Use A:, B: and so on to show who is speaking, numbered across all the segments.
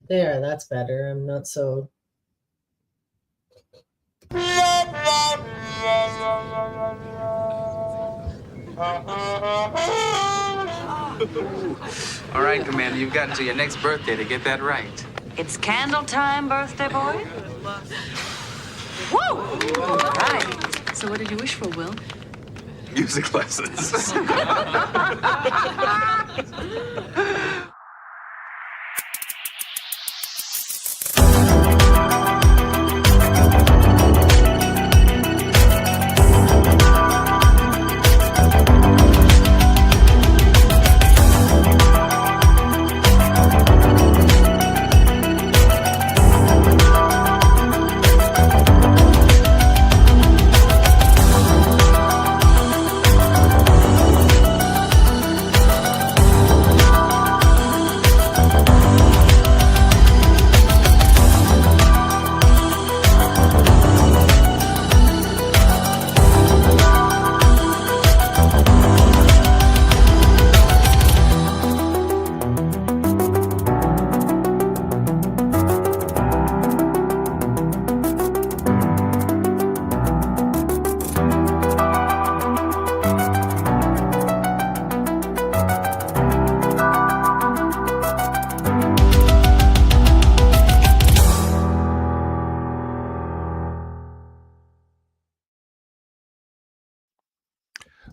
A: There, that's better. I'm not so...
B: All right, Commander, you've got until your next birthday to get that right.
C: It's candle time, birthday boy. Woo! All right. So what did you wish for, Will?
B: Music lessons.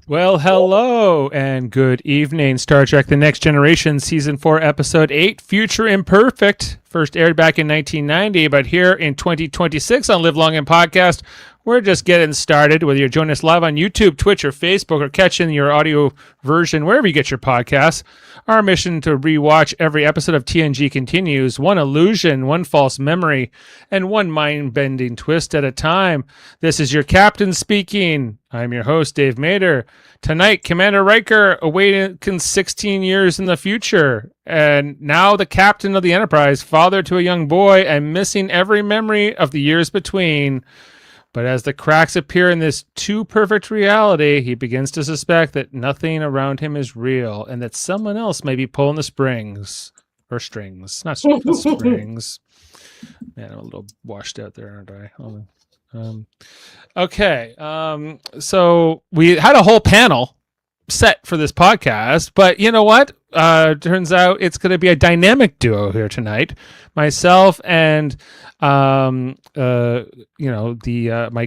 D: Well, hello and good evening. Star Trek The Next Generation, Season 4, Episode 8, Future Imperfect. First aired back in 1990, but here in 2026 on Live Long and Podcast, we're just getting started. Whether you're joining us live on YouTube, Twitch, or Facebook, or catching your audio version wherever you get your podcasts, our mission to rewatch every episode of TNG continues, one illusion, one false memory, and one mind-bending twist at a time. This is your captain speaking. I'm your host, Dave Mader. Tonight, Commander Riker awakens 16 years in the future, and now the captain of the Enterprise, father to a young boy, and missing every memory of the years between. But as the cracks appear in this too-perfect reality, he begins to suspect that nothing around him is real, and that someone else may be pulling the springs. Or strings. Not springs. Man, I'm a little washed out there, aren't I? Okay. So we had a whole panel set for this podcast, but you know what? Turns out it's going to be a dynamic duo here tonight. Myself and my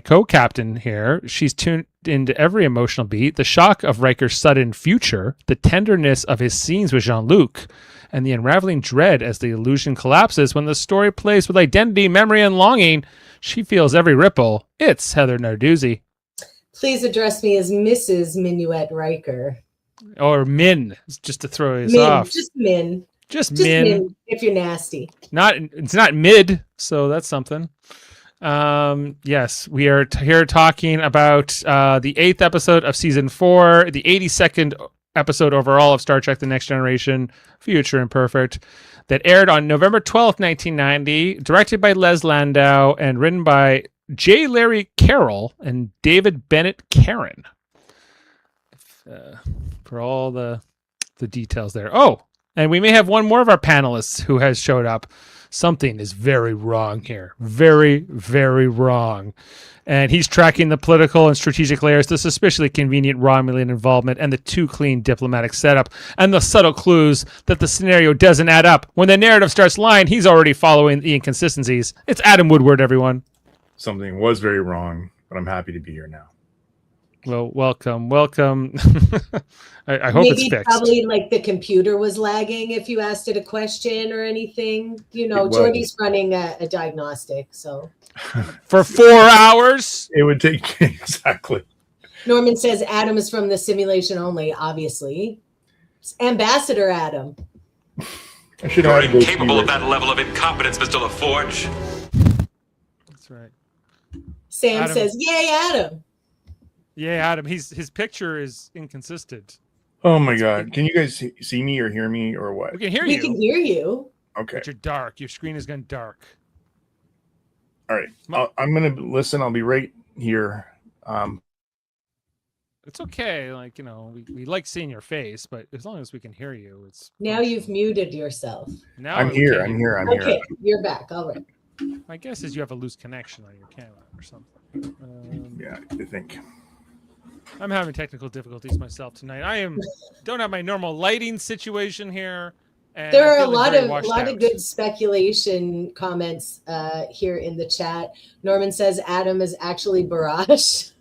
D: co-captain here. She's tuned into every emotional beat, the shock of Riker's sudden future, the tenderness of his scenes with Jean-Luc, and the unraveling dread as the illusion collapses when the story plays with identity, memory, and longing. She feels every ripple. It's Heather Narduzzi.
A: Please address me as Mrs. Minuet Riker.
D: Or Min, just to throw us
A: Min,
D: off.
A: just Min.
D: Just Min.
A: If you're nasty.
D: It's not mid, so that's something. Yes, we are here talking about the 8th episode of Season 4, the 82nd episode overall of Star Trek The Next Generation, Future Imperfect, that aired on November 12th, 1990, directed by Les Landau and written by J. Larry Carroll and David Bennett Karen. For all the details there. Oh, and we may have one more of our panelists who has showed up. Something is very wrong here. Very, very wrong. And he's tracking the political and strategic layers, the suspiciously convenient Romulan involvement, and the too clean diplomatic setup, and the subtle clues that the scenario doesn't add up. When the narrative starts lying, he's already following the inconsistencies. It's Adam Woodward, everyone.
E: Something was very wrong, but I'm happy to be here now.
D: Well, welcome. I hope
A: Maybe
D: it's fixed.
A: Probably like the computer was lagging if you asked it a question or anything. You know, Jody's running a diagnostic, so.
D: For 4 hours?
E: It would take, exactly.
A: Norman says Adam is from the simulation only, obviously. It's Ambassador Adam.
F: You're incapable of that level of incompetence, Mr. LaForge.
D: That's right.
A: Sam
D: Adam
A: says, yay, Adam.
D: Yeah, Adam. His picture is inconsistent.
E: Oh my God! Can you guys see me or hear me or what?
D: We can hear
A: We
D: you.
A: can hear you.
E: Okay.
D: But you're dark. Your screen is going dark.
E: All right. I'm gonna listen. I'll be right here.
D: It's okay. Like, we like seeing your face, but as long as we can hear you, it's
A: Now you've muted yourself.
D: now
E: I'm
D: we
E: here.
D: can
E: I'm
D: hear
E: here. I'm
A: Okay,
E: here.
A: you're back. All right.
D: you. My guess is you have a loose connection on your camera or something.
E: Yeah, I think.
D: I'm having technical difficulties myself tonight. Don't have my normal lighting situation here. And
A: There
D: I'm
A: are a
D: feeling
A: lot
D: very
A: of
D: washed
A: lot
D: out.
A: of good speculation comments here in the chat. Norman says Adam is actually Barash.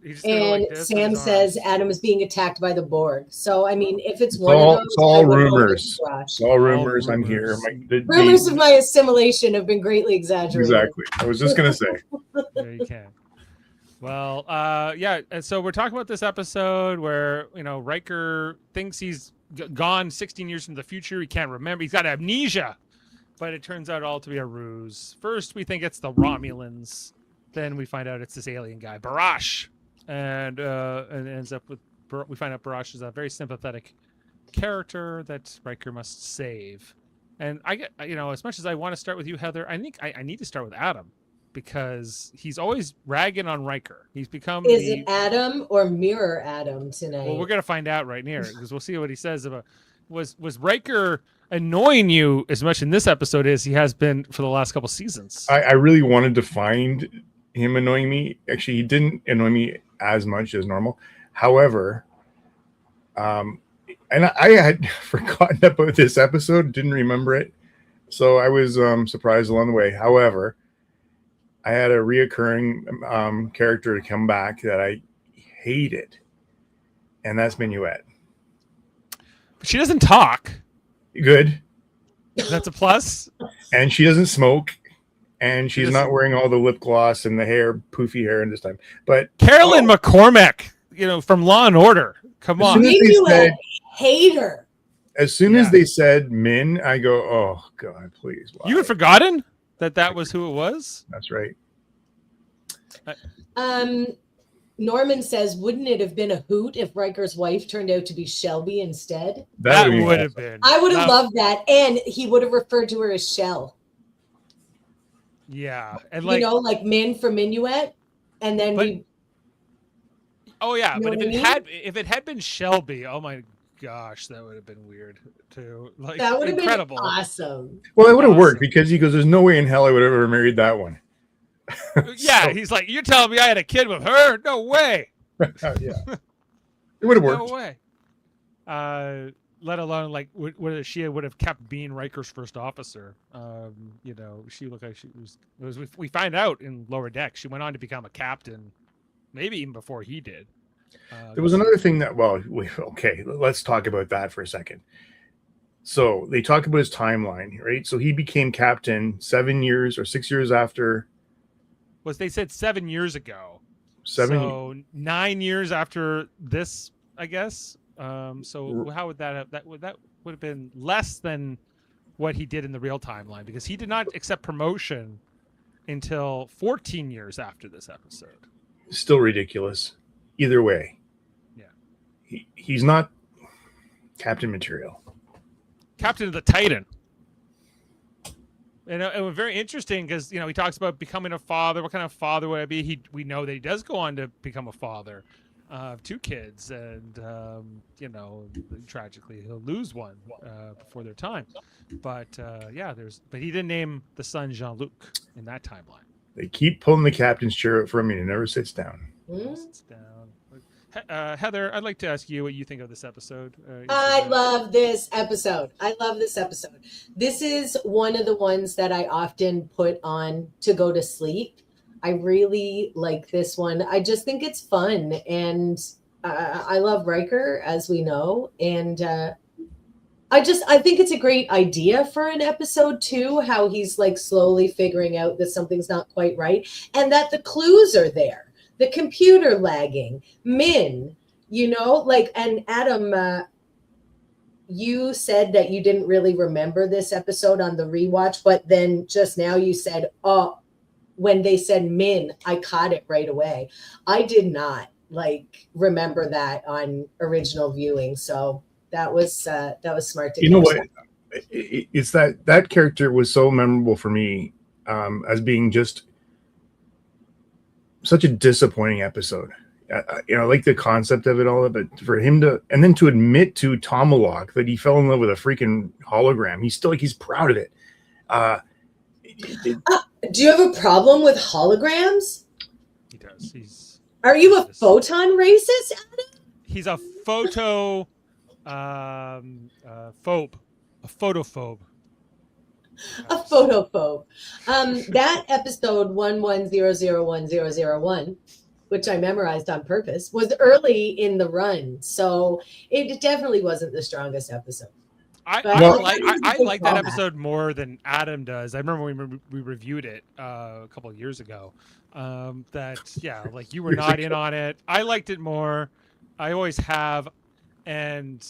D: He's doing
A: And
D: like this with
A: Sam
D: his
A: says
D: arms.
A: Adam is being attacked by the Borg. So, I mean, if it's
E: It's
A: one
E: all,
A: of those,
E: it's all
A: I would hope
E: rumors.
A: it's
E: It's
A: Barash.
E: all rumors. I'm here.
D: rumors.
A: Rumors of my assimilation have been greatly exaggerated.
E: Exactly. I was just gonna say.
D: There you can. Well, yeah. And so we're talking about this episode where Riker thinks he's gone 16 years into the future. He can't remember. He's got amnesia, but it turns out all to be a ruse. First, we think it's the Romulans. Then we find out it's this alien guy, Barash, and it ends up with we find out Barash is a very sympathetic character that Riker must save. And I get, as much as I want to start with you, Heather, I think I need to start with Adam, because he's always ragging on Riker. He's become
A: Is it Adam or Mirror Adam tonight?
D: Well, we're gonna find out right here, because we'll see what he says about was Riker annoying you as much in this episode as he has been for the last couple seasons.
E: I really wanted to find him annoying me. Actually, he didn't annoy me as much as normal. However, and I had forgotten about this episode, didn't remember it, so I was surprised along the way. However, I had a reoccurring character to come back that I hated, and that's Minuet.
D: But she doesn't talk.
E: Good.
D: That's a plus.
E: And she doesn't smoke, and she's not wearing all the lip gloss and the hair, poofy hair, in this time. But
D: Carolyn McCormack, from Law and Order. Come on.
A: Hater.
E: As soon as they said Min, I go, oh God, please. Why?
D: You had forgotten that was who it was?
E: That's right.
A: Norman says, wouldn't it have been a hoot if Riker's wife turned out to be Shelby instead?
D: That would have been.
A: I would have loved that. And he would have referred to her as Shell.
D: Yeah. And
A: like Min for Minuet. And then
D: Oh yeah, but
A: if
D: it had been Shelby, oh my gosh, that would have been weird too. Like,
A: that would have
D: incredible.
A: been awesome.
E: Well, it would have worked, because he goes, there's no way in hell I would have ever married that one.
D: Yeah, he's like, you're telling me I had a kid with her? No way.
E: Yeah. It would have worked.
D: No way. Let alone like whether she would have kept being Riker's first officer. She looked like she was. We find out in Lower Deck she went on to become a captain, maybe even before he did.
E: There was another thing that, let's talk about that for a second. So they talk about his timeline, right? So he became captain 7 years or 6 years after.
D: They said 7 years ago.
E: 7.
D: So 9 years after this, I guess. So how would that have that would have been less than what he did in the real timeline, because he did not accept promotion until 14 years after this episode.
E: Still ridiculous. Either way. Yeah. He's not captain material.
D: Captain of the Titan. And it was very interesting because, he talks about becoming a father. What kind of father would I be? We know that he does go on to become a father of 2 kids. And, tragically, he'll lose one before their time. But, but he didn't name the son Jean-Luc in that timeline.
E: They keep pulling the captain's chair out from me, and it never sits down.
D: Sits down. Heather, I'd like to ask you what you think of this episode.
A: I love this episode. This is one of the ones that I often put on to go to sleep. I really like this one. I just think it's fun, and I love Riker, as we know, and I think it's a great idea for an episode too, how he's like slowly figuring out that something's not quite right, and that the clues are there. The computer lagging, Min, and Adam, you said that you didn't really remember this episode on the rewatch, but then just now you said, oh, when they said Min, I caught it right away. I did not remember that on original viewing. So that was smart.
E: You know what? It's that character was so memorable for me as being just such a disappointing episode. I like the concept of it all, but for him to admit to Tomalak that he fell in love with a freaking hologram, he's proud of it.
A: Do you have a problem with holograms?
D: He does.
A: Are you a photon racist, Adam?
D: He's a photophobe. A photophobe.
A: A photophobe. That episode 11001001, which I memorized on purpose, was early in the run, so it definitely wasn't the strongest episode.
D: I like that episode more than Adam does. I remember when we reviewed it a couple of years ago. Like you were not in on it. I liked it more. I always have, and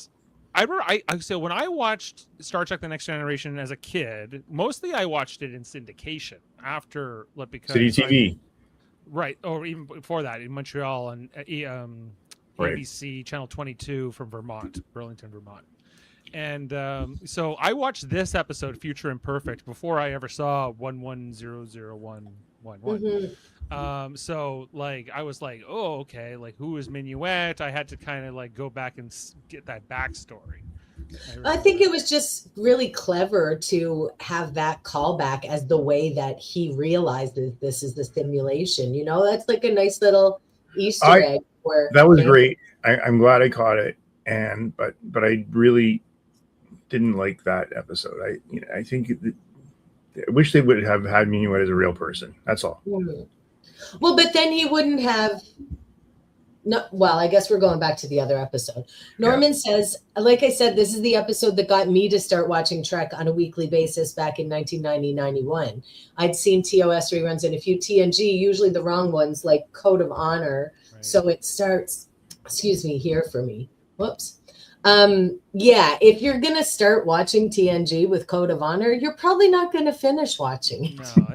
D: I remember so when I watched Star Trek: The Next Generation as a kid, mostly I watched it in syndication after because
E: City TV.
D: Right, or even before that in Montreal and ABC Channel 22 from Burlington, Vermont. And so I watched this episode, Future Imperfect, before I ever saw 11001111. So like I was like, oh, okay, like who is Minuet? I had to kind of like go back and get that backstory.
A: I think it was just really clever to have that callback as the way that he realizes this is the simulation. You know, that's like a nice little Easter egg.
E: That was great. I'm glad I caught it, but I really didn't like that episode. I think I wish they would have had Minuet as a real person. That's all.
A: Well, but then he wouldn't have. No, well, I guess we're going back to the other episode. Norman says, like I said, this is the episode that got me to start watching Trek on a weekly basis back in 1990-91. I'd seen TOS reruns and a few TNG, usually the wrong ones, like Code of Honor. Right. So it starts, here for me. Whoops. If you're going to start watching TNG with Code of Honor, you're probably not going to finish watching it.
D: No,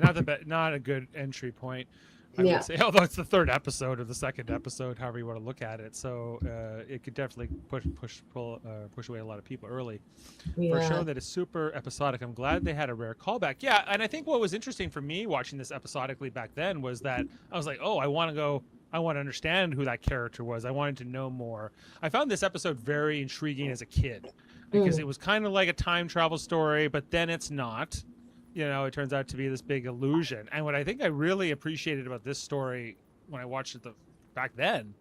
D: not a good entry point. I would say, although it's the third episode or the second episode, however you want to look at it. So it could definitely push away a lot of people early. For a show that is super episodic, I'm glad they had a rare callback. Yeah, and I think what was interesting for me watching this episodically back then was that I was like, oh, I want to understand who that character was. I wanted to know more. I found this episode very intriguing as a kid because it was kind of like a time travel story, but then it's not. You know, it turns out to be this big illusion. And what I think I really appreciated about this story when I watched it back then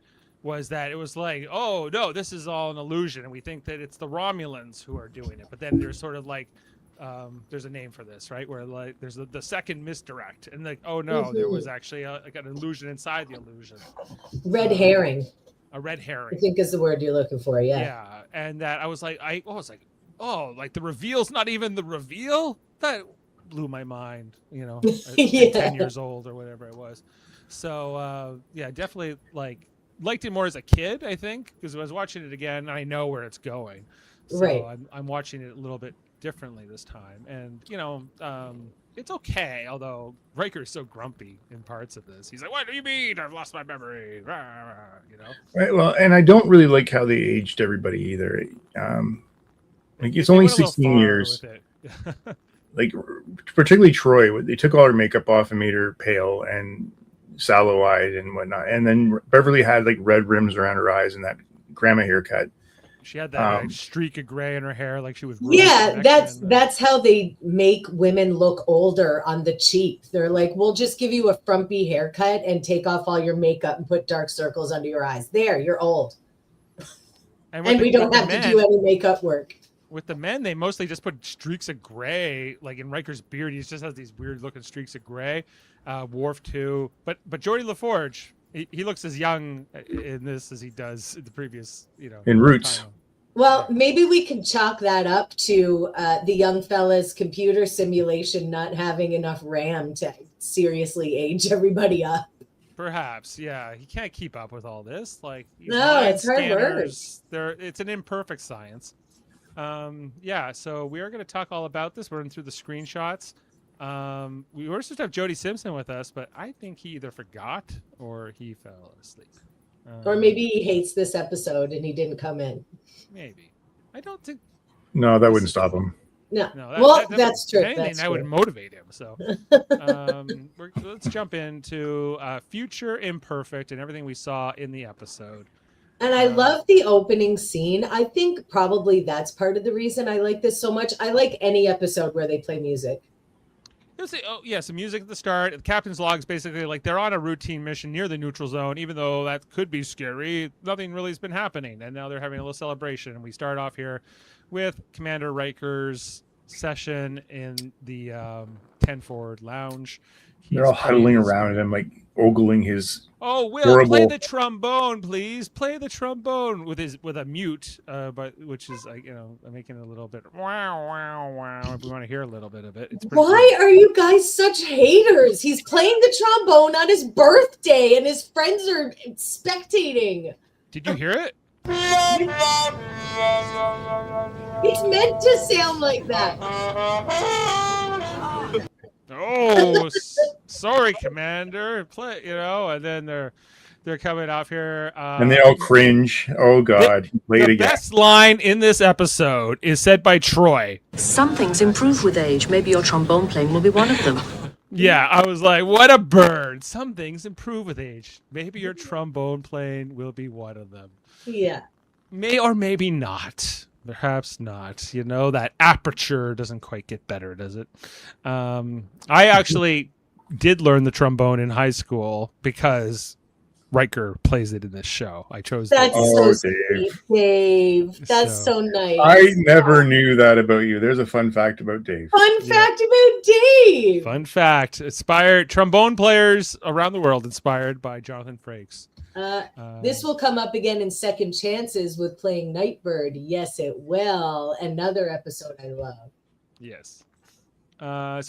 D: was that it was like, oh, no, this is all an illusion. And we think that it's the Romulans who are doing it. But then there's sort of like, there's a name for this, right? Where like there's the second misdirect. And like, oh, no, there was actually like an illusion inside the illusion.
A: Red herring.
D: A red herring.
A: I think is the word you're looking for,
D: Yeah, and that I was like, like the reveal's not even the reveal? That blew my mind, you know, at 10 years old or whatever it was. So definitely liked it more as a kid, I think, because I was watching it again, I know where it's going. So I'm watching it a little bit differently this time. And, you know, it's okay, although Riker is so grumpy in parts of this. He's like, what do you mean? I've lost my memory. You know?
E: Right. Well, and I don't really like how they aged everybody either. Like it's only 16 years. Like particularly Troy, they took all her makeup off and made her pale and sallow-eyed and whatnot. And then Beverly had like red rims around her eyes and that grandma haircut.
D: She had that streak of gray in her hair, like she was.
A: Yeah, that's how they make women look older on the cheap. They're like, we'll just give you a frumpy haircut and take off all your makeup and put dark circles under your eyes. There, you're old. And we don't have to do any makeup work.
D: With the men, they mostly just put streaks of gray, like in Riker's beard. He just has these weird looking streaks of gray. Worf too, but Jody LaForge, he looks as young in this as he does in the previous, you know.
E: In Roots.
A: Well, maybe we can chalk that up to the young fella's computer simulation not having enough RAM to seriously age everybody up.
D: Perhaps, yeah. He can't keep up with all this. Like,
A: no, it's hard work.
D: It's an imperfect science. So we are going to talk all about this. We're running through the screenshots. We were supposed to have Jody Simpson with us, but I think he either forgot or he fell asleep.
A: Or maybe he hates this episode and he didn't come in.
D: Maybe. I don't think.
E: No, that wouldn't stop him.
A: No.
D: No,
A: That's true.
D: If anything,
A: That's
D: that would
A: true.
D: motivate him. So let's jump into Future Imperfect and everything we saw in the episode.
A: And I love the opening scene. I think probably that's part of the reason I like this so much. I like any episode where they play music.
D: Some music at the start. The captain's log is basically like they're on a routine mission near the neutral zone, even though that could be scary. Nothing really has been happening, and now they're having a little celebration. And we start off here with Commander Riker's session in the 10 Forward Lounge.
E: They're all huddling around him, like ogling his.
D: Oh, Will,
E: horrible...
D: play the trombone, please. Play the trombone with a mute, but which is like I'm making it a little bit wow wow wow. If we want to hear a little bit of it, it's
A: why are you guys such haters? He's playing the trombone on his birthday, and his friends are spectating.
D: Did you hear it?
A: It's meant to sound like that.
D: Oh, sorry, Commander. Play, and then they're coming off here,
E: and they all cringe. Oh God, play it again.
D: The best line in this episode is said by Troy.
C: Some things improve with age. Maybe your trombone playing will be one of them.
D: Yeah, I was like, what a bird. Some things improve with age. Maybe your trombone playing will be one of them.
A: Yeah.
D: May or maybe not. Perhaps not. That aperture doesn't quite get better, does it? I actually did learn the trombone in high school because Riker plays it in this show. I chose
A: That's
D: that.
A: so sweet, Dave. That's so nice.
E: I never knew that about you. There's a fun fact about Dave.
A: Fun fact about Dave.
D: Fun fact. Inspired trombone players around the world inspired by Jonathan Frakes.
A: This will come up again in Second Chances with playing Nightbird. Yes, it will. Another episode I love.
D: Yes. So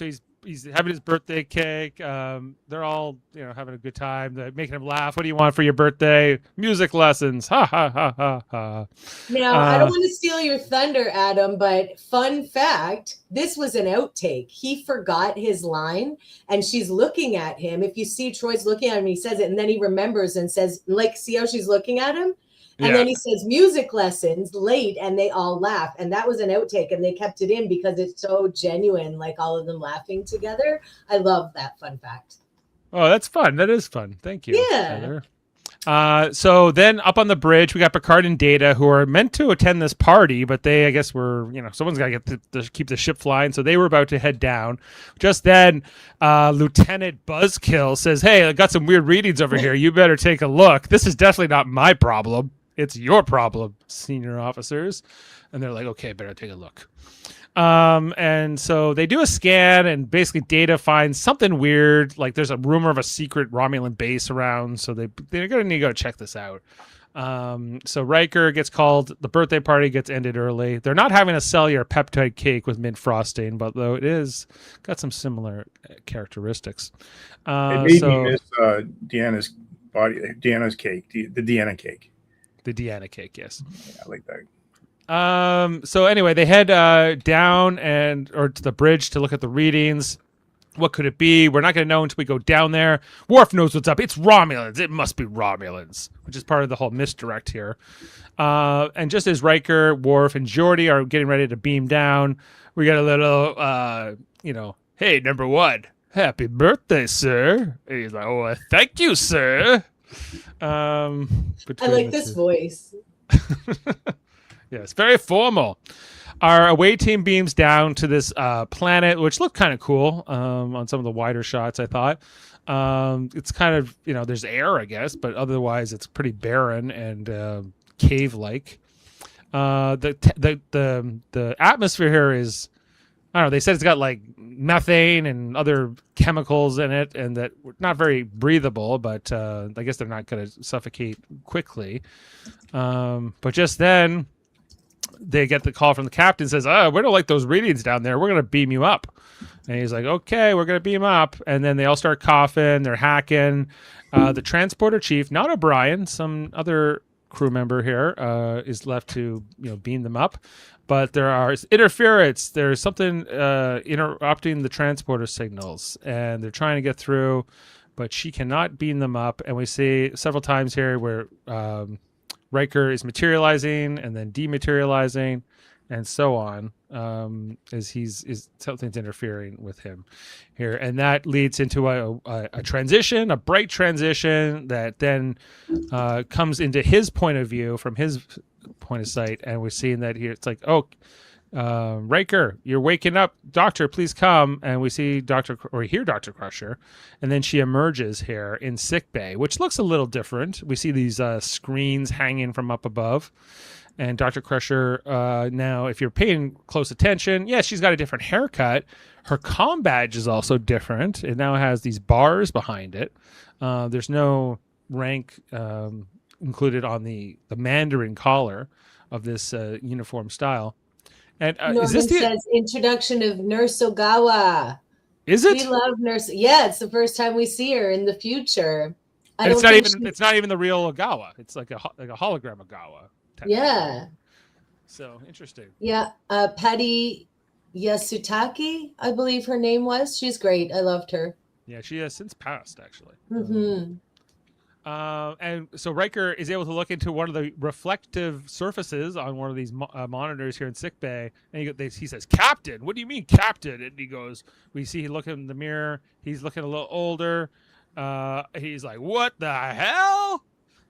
D: he's having his birthday cake. They're all having a good time. They're making him laugh. What do you want for your birthday? Music lessons. Ha ha ha ha ha.
A: Now I don't want to steal your thunder, Adam, but fun fact: this was an outtake. He forgot his line, and she's looking at him. If you see Troy's looking at him, he says it, and then he remembers and says, "Like, see how she's looking at him." And then he says music lessons late, and they all laugh. And that was an outtake, and they kept it in because it's so genuine, like all of them laughing together. I love that fun fact.
D: Oh, that's fun. That is fun. Thank you.
A: Yeah.
D: So then up on the bridge, we got Picard and Data, who are meant to attend this party, but they, I guess, were, someone's got to get to keep the ship flying. So they were about to head down. Just then, Lieutenant Buzzkill says, "Hey, I got some weird readings over here. You better take a look. This is definitely not my problem. It's your problem, senior officers." And they're like, "Okay, better take a look." And so they do a scan, and basically Data finds something weird. Like there's a rumor of a secret Romulan base around. So they're going to need to go check this out. So Riker gets called. The birthday party gets ended early. They're not having a cellular peptide cake with mint frosting, but though it is got some similar characteristics.
E: It made me miss Deanna's cake, the Deanna cake.
D: The Deanna cake, yes.
E: Yeah, I like that.
D: So anyway, they head down or to the bridge to look at the readings. What could it be? We're not going to know until we go down there. Worf knows what's up. It's Romulans. It must be Romulans, which is part of the whole misdirect here. And just as Riker, Worf, and Jody are getting ready to beam down, we got a little, "Hey, number one, happy birthday, sir." And he's like, "Oh, thank you, sir."
A: I like this voice.
D: Yes, very formal. Our away team beams down to this planet, which looked kind of cool on some of the wider shots, I thought. It's kind of, there's air, I guess, but otherwise it's pretty barren and cave-like. The atmosphere here is, I don't know, they said it's got like methane and other chemicals in it, and that not very breathable, but I guess they're not going to suffocate quickly. But just then, they get the call from the captain, says, "We don't like those readings down there. We're going to beam you up." And he's like, "Okay, we're going to beam up." And then they all start coughing. They're hacking. The transporter chief, not O'Brien, some other crew member here, is left to beam them up. But there are interference. There's something interrupting the transporter signals, and they're trying to get through, but she cannot beam them up. And we see several times here where Riker is materializing and then dematerializing, and so on, as something's interfering with him here, and that leads into a transition, a bright transition that then comes into his point of view from his point of sight, and we're seeing that here. It's like, oh, Riker, you're waking up, Doctor, please come. And we see we hear Dr. Crusher, and then she emerges here in sickbay, which looks a little different. We see these screens hanging from up above. And Dr. Crusher, now, if you're paying close attention, yeah, she's got a different haircut. Her comm badge is also different. It now has these bars behind it. There's no rank included on the Mandarin collar of this uniform style. And
A: Norman says introduction of Nurse Ogawa.
D: Is it?
A: We love Nurse. Yeah, it's the first time we see her in the future.
D: It's not even the real Ogawa. It's like a hologram Ogawa.
A: Yeah.
D: So interesting.
A: Yeah. Patty Yasutaki, I believe her name was. She's great. I loved her.
D: Yeah, she has since passed, actually.
A: Mm-hmm.
D: And so Riker is able to look into one of the reflective surfaces on one of these monitors here in sickbay, and he says, "Captain, what do you mean, Captain?" And he goes, we see he look in the mirror. He's looking a little older. He's like, "What the hell?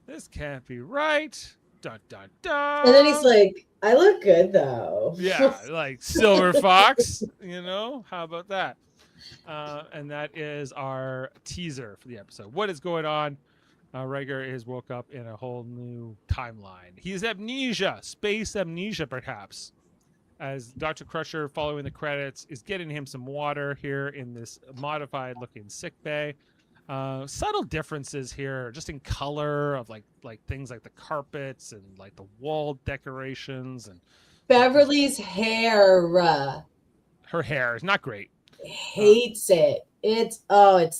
D: This can't be right." Dun, dun, dun.
A: And then he's like, "I look good though."
D: Yeah, like Silver Fox, how about that? And that is our teaser for the episode. What is going on? Riker is woke up in a whole new timeline. He's amnesia, space amnesia, perhaps. As Dr. Crusher, following the credits, is getting him some water here in this modified-looking sickbay. Subtle differences here, just in color of like things like the carpets and like the wall decorations and
A: Beverly's hair.
D: Her hair is not great.
A: Hates it. It's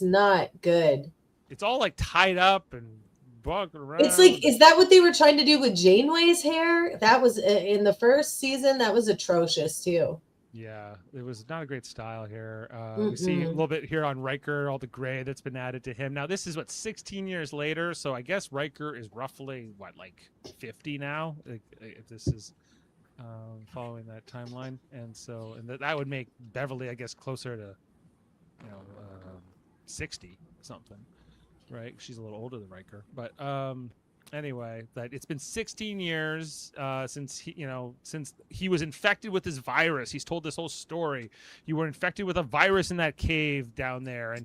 A: not good.
D: It's all like tied up and bugging around.
A: It's like, is that what they were trying to do with Janeway's hair? That was in the first season. That was atrocious too.
D: Yeah, it was not a great style here. We see a little bit here on Riker, all the gray that's been added to him. Now, this is 16 years later, so I guess Riker is roughly, 50 now, if this is following that timeline. And so that would make Beverly, I guess, closer to, 60 something, right? She's a little older than Riker. But anyway, that it's been 16 years since he was infected with this virus. He's told this whole story. You were infected with a virus in that cave down there,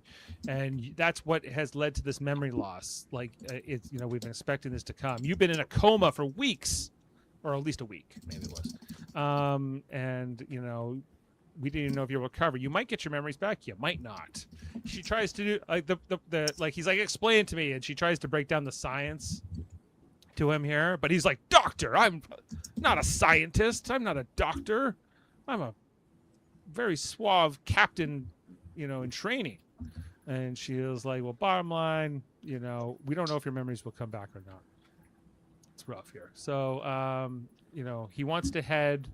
D: and that's what has led to this memory loss. Like it's we've been expecting this to come. You've been in a coma for weeks, or at least a week, maybe it was. And we didn't even know if you'll recover. You might get your memories back. You might not. She tries to do like he's like, explain it to me, and she tries to break down the science to him here, but he's like, "Doctor, I'm not a scientist. I'm not a doctor. I'm a very suave captain, in training." And she was like, "Well, bottom line, we don't know if your memories will come back or not." It's rough here. So, he wants to head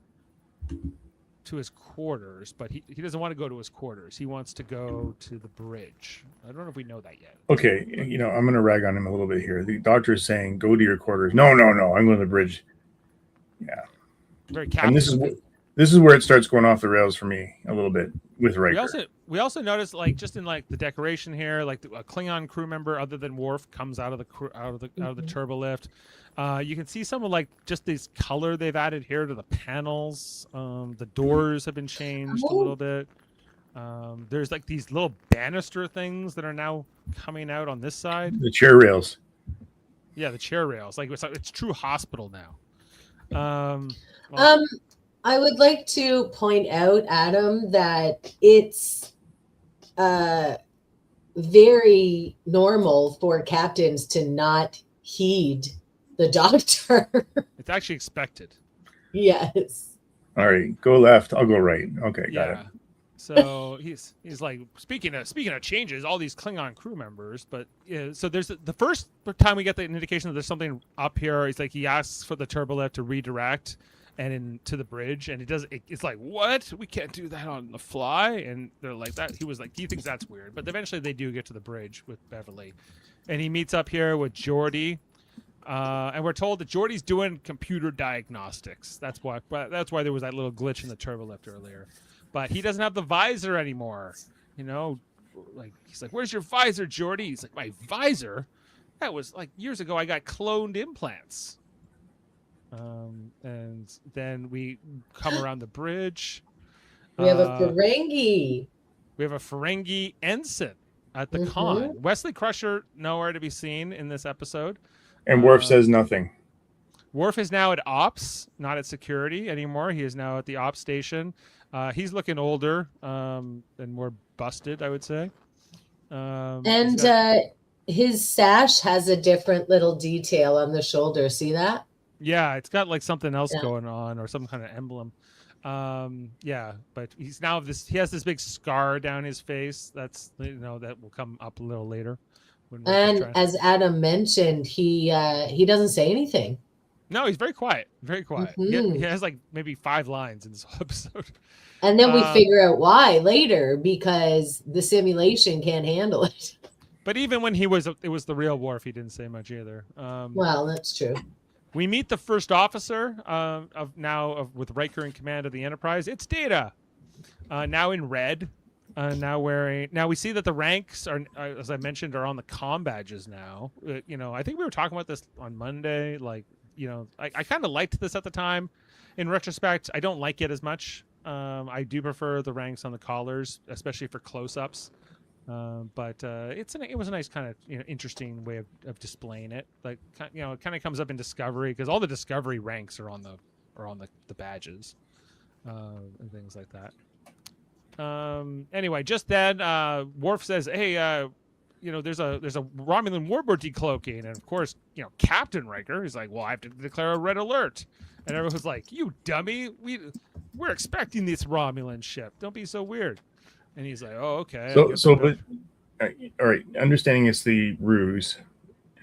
D: to his quarters, but he doesn't want to go to his quarters. He wants to go to the bridge. I don't know if we know that yet.
E: Okay, I'm going to rag on him a little bit here. The doctor is saying, "Go to your quarters." No, I'm going to the bridge. Yeah.
D: Very
E: and this is where it starts going off the rails for me a little bit with Riker.
D: We also noticed, just in the decoration here, a Klingon crew member other than Worf comes out of the turbo lift. You can see some of just this color they've added here to the panels. The doors have been changed a little bit. There's these little banister things that are now coming out on this side.
E: The chair rails.
D: Yeah, the chair rails. It's true hospital now.
A: I would like to point out, Adam, that it's very normal for captains to not heed the doctor.
D: It's actually expected.
A: Yes.
E: All right, go left. I'll go right. Okay, got it.
D: So he's like, speaking of changes, all these Klingon crew members. But so there's the first time we get the indication that there's something up here. It's like he asks for the turbolift to redirect and to the bridge, and it's like, what? We can't do that on the fly. And they're like that. He was like, he thinks that's weird. But eventually they do get to the bridge with Beverly, and he meets up here with Jody. And we're told that Jordy's doing computer diagnostics. That's why there was that little glitch in the turbo lift earlier. But he doesn't have the visor anymore. You know, like he's like, "Where's your visor, Jordy?" He's like, "My visor? That was like years ago. I got cloned implants." And then we come around the bridge.
A: We have a Ferengi.
D: We have a Ferengi ensign at the con. Wesley Crusher nowhere to be seen in this episode.
E: And Worf says nothing.
D: Worf is now at ops, not at security anymore. He is now at the ops station. He's looking older and more busted, I would say.
A: His sash has a different little detail on the shoulder. See that?
D: Yeah, it's got like something else going on or some kind of emblem. But he's now he has this big scar down his face. That's, that will come up a little later.
A: And as Adam mentioned, he doesn't say anything.
D: No, he's very quiet. Very quiet. He has like maybe 5 lines in this episode.
A: And then we figure out why later, because the simulation can't handle it.
D: But even when it was the real Worf, he didn't say much either.
A: Well, that's true.
D: We meet the first officer with Riker in command of the Enterprise. It's Data, now in red. Now we see that the ranks are, as I mentioned, are on the comm badges now. I think we were talking about this on Monday. Like, I kind of liked this at the time. In retrospect, I don't like it as much. I do prefer the ranks on the collars, especially for close-ups. But it was a nice kind of interesting way of displaying it. Like, it kind of comes up in Discovery because all the Discovery ranks are on the badges and things like that. Anyway, just then, Worf says, "Hey, there's a Romulan warbird decloaking," and of course, Captain Riker is like, "Well, I have to declare a red alert," and everyone's like, "You dummy! We're expecting this Romulan ship. Don't be so weird." And he's like, "Oh, okay."
E: But all right, understanding it's the ruse.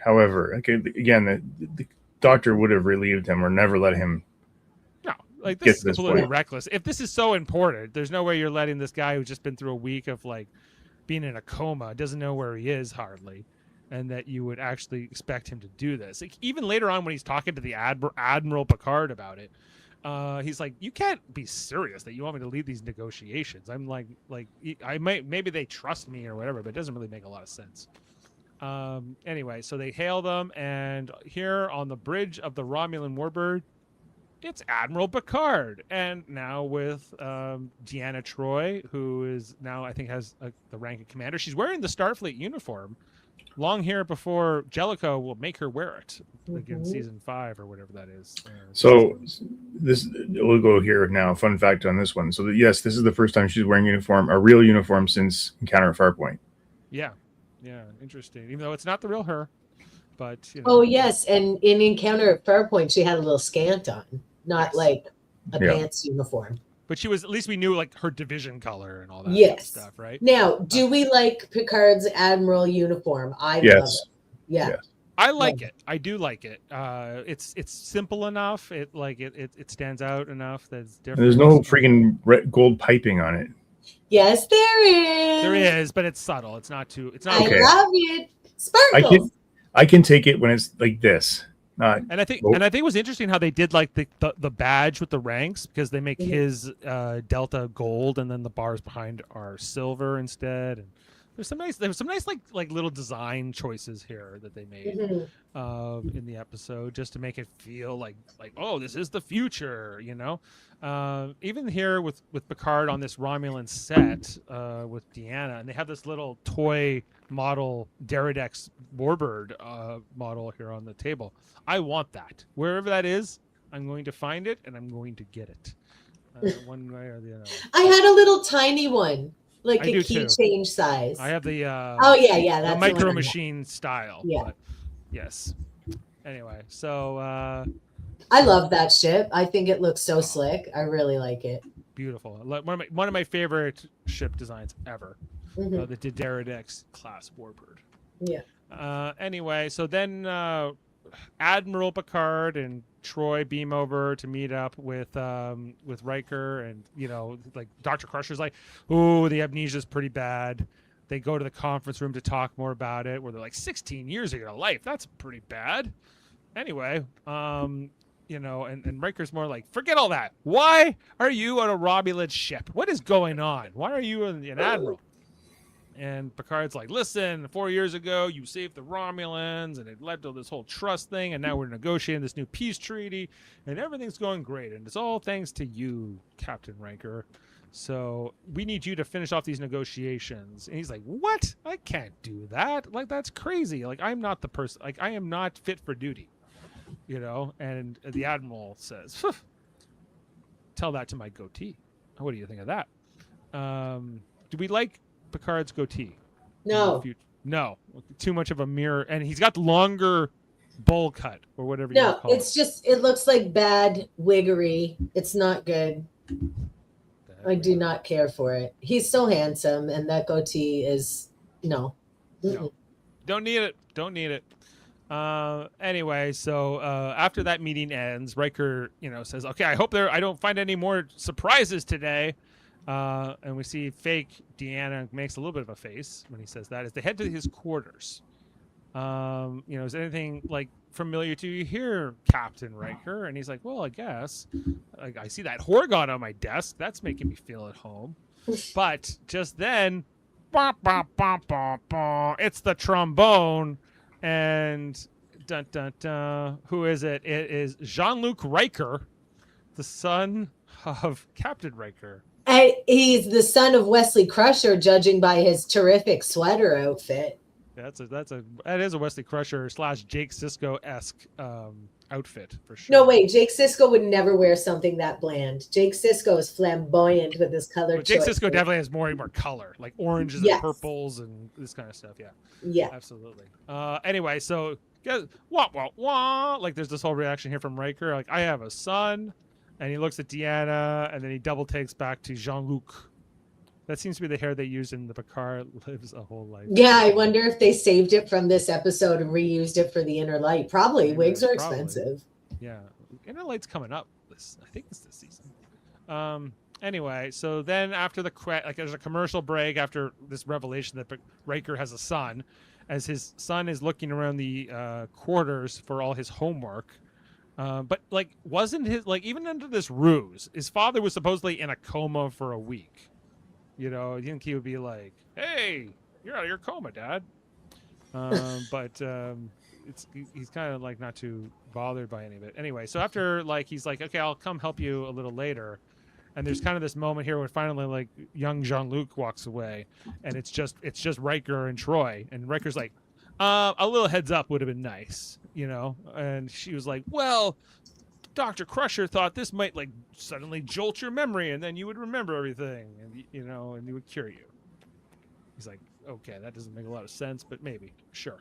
E: However, okay, again, the doctor would have relieved him or never let him.
D: Like, this is completely reckless. If this is so important, there's no way you're letting this guy who's just been through a week of like being in a coma, doesn't know where he is hardly, and that you would actually expect him to do this. Like, even later on when he's talking to the Admiral Picard about it, he's like, "You can't be serious that you want me to lead these negotiations." I'm like maybe they trust me or whatever, but it doesn't really make a lot of sense. Anyway, so they hail them, and here on the bridge of the Romulan warbird, it's Admiral Picard, and now with Deanna Troi, who is now, I think, has the rank of commander. She's wearing the Starfleet uniform. Long hair before Jellicoe will make her wear it, like in season 5 or whatever that is.
E: So we'll go here now. Fun fact on this one. So yes, this is the first time she's wearing a real uniform since Encounter at Farpoint.
D: Yeah, interesting. Even though it's not the real her. But,
A: Oh, yes. And in Encounter at Farpoint, she had a little scant on, not like a pants uniform.
D: But at least we knew like her division color and all that stuff, right?
A: Now, do we like Picard's Admiral uniform? I love it. Yeah. Yes.
D: I like it. I do like it. It's simple enough. It stands out enough that it's different.
E: There's no freaking gold piping on it.
A: Yes, there is.
D: There is, but it's subtle. It's not too. It's not.
A: I love it. Sparkles.
E: I can take it when it's like this.
D: And I think it was interesting how they did like the badge with the ranks, because they make his Delta gold and then the bars behind are silver instead. And there's some nice like little design choices here that they made in the episode, just to make it feel like oh, this is the future, even here with Picard on this Romulan set with Deanna, and they have this little toy model Derridex warbird model here on the table. I want that. Wherever that is, I'm going to find it and I'm going to get it. One way or the other.
A: I had a little tiny one, like
D: a
A: key change size.
D: I have the
A: that's
D: the Micro Machine style.
A: Yeah.
D: But yes. Anyway, so
A: I love that ship. I think it looks so slick. I really like it.
D: Beautiful. One of my favorite ship designs ever. The Derridex class warbird.
A: Yeah.
D: Anyway, so then Admiral Picard and Troi beam over to meet up with Riker, and like Dr. Crusher's like, "Ooh, the amnesia's pretty bad." They go to the conference room to talk more about it, where they're like, 16 years of your life, that's pretty bad. anyway, and Riker's more like, forget all that. Why are you on a Romulan ship? What is going on? Why are you an admiral? And Picard's like, listen, 4 years ago, you saved the Romulans, and it led to this whole trust thing, and now we're negotiating this new peace treaty, and everything's going great, and it's all thanks to you, Captain Riker. So we need you to finish off these negotiations. And he's like, what? I can't do that. Like, that's crazy. Like, I'm not the person. Like, I am not fit for duty. And the Admiral says, tell that to my goatee. What do you think of that? Do we like Picard's goatee?
A: No.
D: No. Too much of a mirror. And he's got longer bowl cut or whatever you call it.
A: It's just, it looks like bad wiggery. It's not good. I do not care for it. He's so handsome, and that goatee is, no.
D: Don't need it. Don't need it. Anyway, so after that meeting ends, Riker, says, okay, I hope I don't find any more surprises today. And we see fake Deanna makes a little bit of a face when he says that as they head to his quarters. Is anything like familiar to you here, Captain Riker? And he's like, well, I guess I see that Horgon on my desk. That's making me feel at home. But just then, it's the trombone. And dun, dun, dun, who is it? It is Jean-Luc Riker, the son of Captain Riker.
A: And he's the son of Wesley Crusher, judging by his terrific sweater outfit.
D: That is a Wesley Crusher / Jake Sisko-esque outfit for sure.
A: No, wait, Jake Sisko would never wear something that bland. Jake Sisko is flamboyant with his color
D: Jake
A: choice.
D: Sisko definitely has more color, like oranges and purples and this kind of stuff. Yeah, absolutely. Anyway, so like there's this whole reaction here from Riker, like, I have a son, and he looks at Deanna, and then he double takes back to Jean-Luc. That seems to be the hair they used in the Picard Lives a Whole Life.
A: Yeah, I wonder if they saved it from this episode and reused it for the Inner Light. Probably. Wigs are expensive.
D: Yeah. Inner Light's coming up. I think it's this season. Anyway, so then after there's a commercial break after this revelation that Riker has a son, as his son is looking around the quarters for all his homework. But wasn't his, even under this ruse, his father was supposedly in a coma for a week. You think he would be like, hey, you're out of your coma, Dad. But he's kind of not too bothered by any of it. Anyway, so after he's like, okay, I'll come help you a little later. And there's kind of this moment here where finally young Jean-Luc walks away, and it's just Riker and Troy. And Riker's like, a little heads up would have been nice, And she was like, well, Dr. Crusher thought this might suddenly jolt your memory, and then you would remember everything, and and he would cure you. He's like, okay, that doesn't make a lot of sense, but maybe, sure.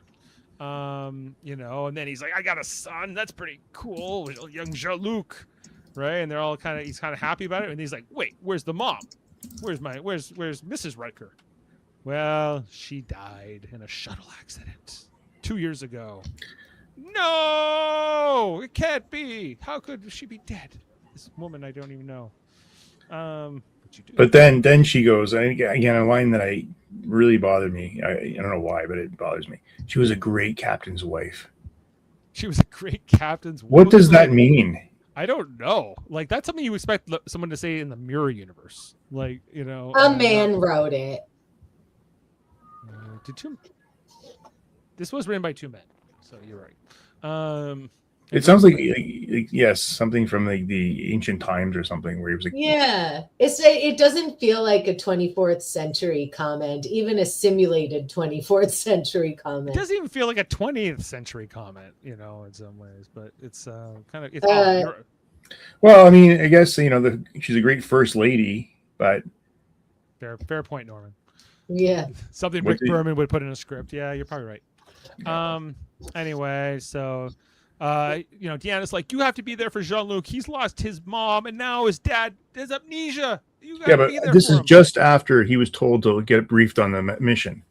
D: And then he's like, I got a son. That's pretty cool, young Jean-Luc, right? And he's kind of happy about it. And he's like, wait, where's the mom? Where's Mrs. Riker? Well, she died in a shuttle accident 2 years ago. No, it can't be. How could she be dead? This woman I don't even know. But you do.
E: But then she goes, again, a line that really bothered me. I don't know why, but it bothers me. She was a great captain's wife.
D: She was a great captain's wife.
E: What does that mean?
D: I don't know. That's something you expect someone to say in the Mirror universe.
A: A man wrote it.
D: This was written by two men, so you're right.
E: It sounds like yes, something from the ancient times or something where he was like,
A: yeah, it doesn't feel like a 24th century comment, even a simulated 24th century comment.
D: It doesn't even feel like a 20th century comment, in some ways, but it's
E: well, I mean, I guess she's a great first lady, but
D: fair point, Norman.
A: Yeah,
D: something Rick Berman would put in a script. Yeah, you're probably right. Yeah. Anyway, so Deanna's like, you have to be there for Jean-Luc. He's lost his mom, and now his dad has amnesia. You gotta be there.
E: This is just after he was told to get briefed on the mission.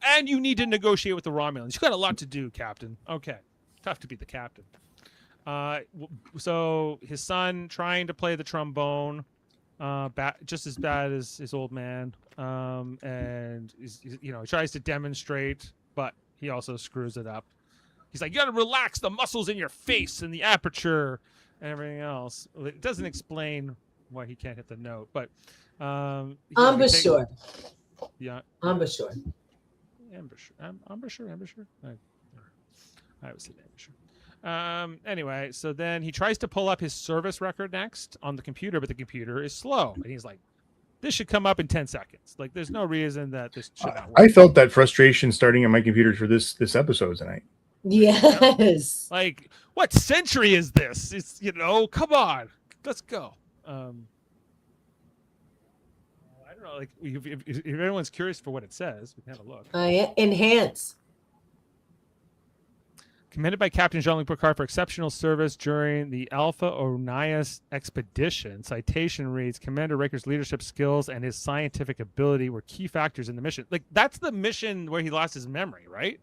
D: And you need to negotiate with the Romulans. You got a lot to do, Captain. Okay, tough to be the captain. So his son trying to play the trombone, just as bad as his old man, and he tries to demonstrate, but he also screws it up. He's like, you got to relax the muscles in your face and the aperture and everything else. It doesn't explain why he can't hit the note, but
A: embouchure.
D: Yeah,
A: Embouchure.
D: Embouchure. I was saying embouchure. Anyway, so then he tries to pull up his service record next on the computer, but the computer is slow, and he's like, this should come up in 10 seconds. Like, there's no reason that this should not work.
E: I felt that frustration starting on my computer for this episode tonight.
A: Yes.
D: Like, what century is this? It's, come on, let's go. I don't know. Like, if anyone's curious for what it says, we can have a look.
A: Enhance.
D: Commended by Captain Jean-Luc Picard for exceptional service during the Alpha Onias expedition. Citation reads, Commander Riker's leadership skills and his scientific ability were key factors in the mission. Like, that's the mission where he lost his memory, right?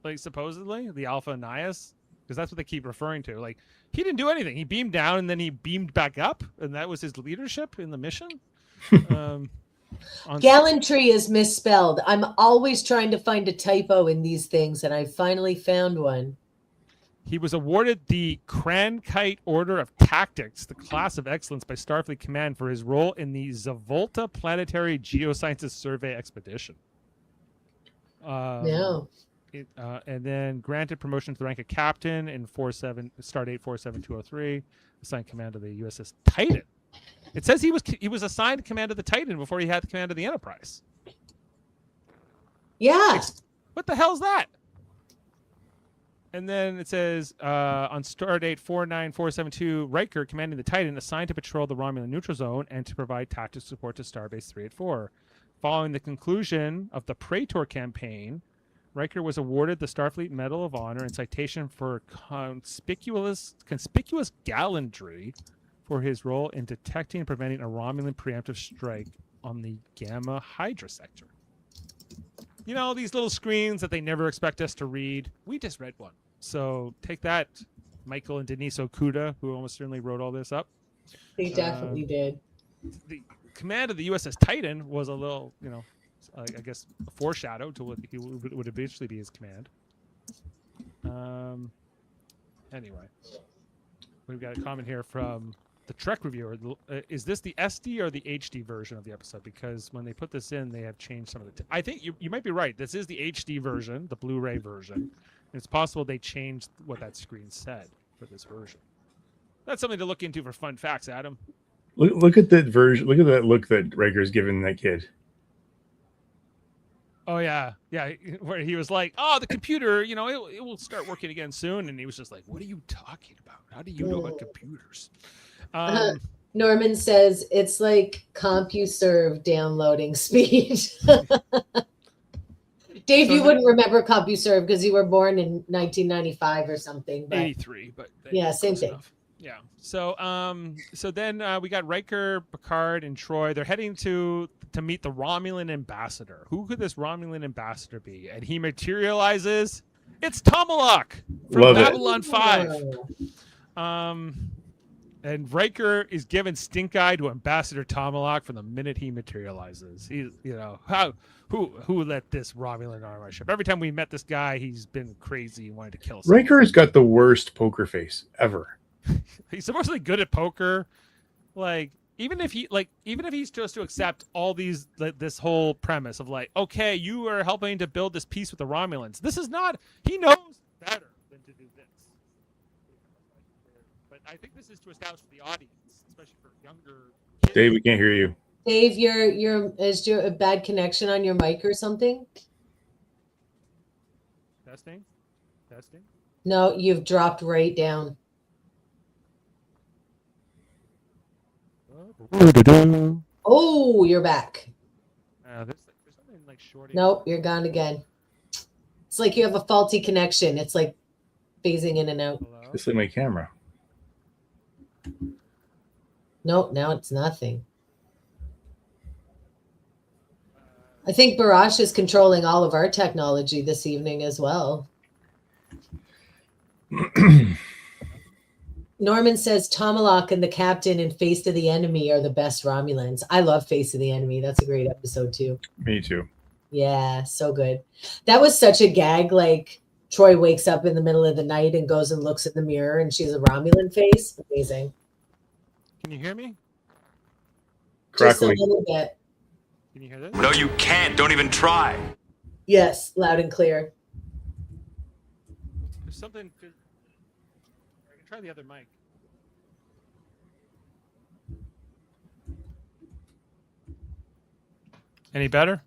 D: Like, supposedly, the Alpha Onias? Because that's what they keep referring to. Like, he didn't do anything. He beamed down and then he beamed back up, and that was his leadership in the mission?
A: Gallantry is misspelled. I'm always trying to find a typo in these things, and I finally found one.
D: He was awarded the Crankite Order of Tactics, the class of excellence by Starfleet Command for his role in the Zavolta Planetary Geosciences Survey Expedition.
A: No.
D: And then granted promotion to the rank of captain in Stardate 47203, assigned command of the USS Titan. It says he was assigned command of the Titan before he had the command of the Enterprise.
A: Yeah.
D: What the hell's that? And then it says on Stardate 49472, Riker, commanding the Titan, assigned to patrol the Romulan neutral zone and to provide tactical support to Starbase 384. Following the conclusion of the Praetor campaign, Riker was awarded the Starfleet Medal of Honor and citation for conspicuous gallantry for his role in detecting and preventing a Romulan preemptive strike on the Gamma Hydra sector. These little screens that they never expect us to read. We just read one. So take that, Michael and Denise Okuda, who almost certainly wrote all this up.
A: They definitely did.
D: The command of the USS Titan was a little, I guess, a foreshadow to what he would eventually be his command. Anyway, we've got a comment here from the Trek reviewer. Is this the SD or the HD version of the episode? Because when they put this in, they have changed some of the... I think you might be right. This is the HD version, the Blu-ray version. It's possible they changed what that screen said for this version. That's something to look into for fun facts, Adam.
E: Look at that version. Look at that look that Riker's giving that kid.
D: Oh, yeah. Where he was like, oh, the computer, it will start working again soon. And he was just like, what are you talking about? How do you know about computers?
A: Norman says it's like CompuServe downloading speed. Dave, you wouldn't remember CompuServe because you were born in 1995 or something. But
D: 83, but
A: yeah, same thing.
D: Enough. Yeah. So then we got Riker, Picard, and Troy. They're heading to meet the Romulan ambassador. Who could this Romulan ambassador be? And he materializes. It's Tomalak from Babylon 5. And Riker is given stink eye to Ambassador Tomalak from the minute he materializes. He's, who let this Romulan on our ship? Every time we met this guy, he's been crazy and wanted to kill us.
E: Riker's got the worst poker face ever.
D: He's supposedly good at poker. Like, even if he's supposed to accept all these, this whole premise of like, okay, you are helping to build this peace with the Romulans. This is not. He knows better than to do this. But I think this is to establish for the audience, especially for younger kids.
E: Dave, we can't hear you.
A: Dave, is your a bad connection on your mic or something?
D: Testing.
A: No, you've dropped right down. Oh, you're back.
D: There's something like shorting.
A: Nope, you're gone again. It's like you have a faulty connection. It's like phasing in and out.
D: Hello?
E: It's like my camera.
A: Nope, now it's nothing. I think Barash is controlling all of our technology this evening as well. Norman says Tomalak and the captain in Face of the Enemy are the best Romulans. I love Face of the Enemy. That's a great episode too.
E: Me too.
A: Yeah, so good. That was such a gag. Like Troy wakes up in the middle of the night and goes and looks in the mirror and she's a Romulan face. Amazing.
D: Can you hear me?
E: Crackly.
A: Just a little bit.
D: Can you hear this?
F: No, you can't. Don't even try.
A: Yes, loud and clear.
D: There's something. I can try the other mic. Any better?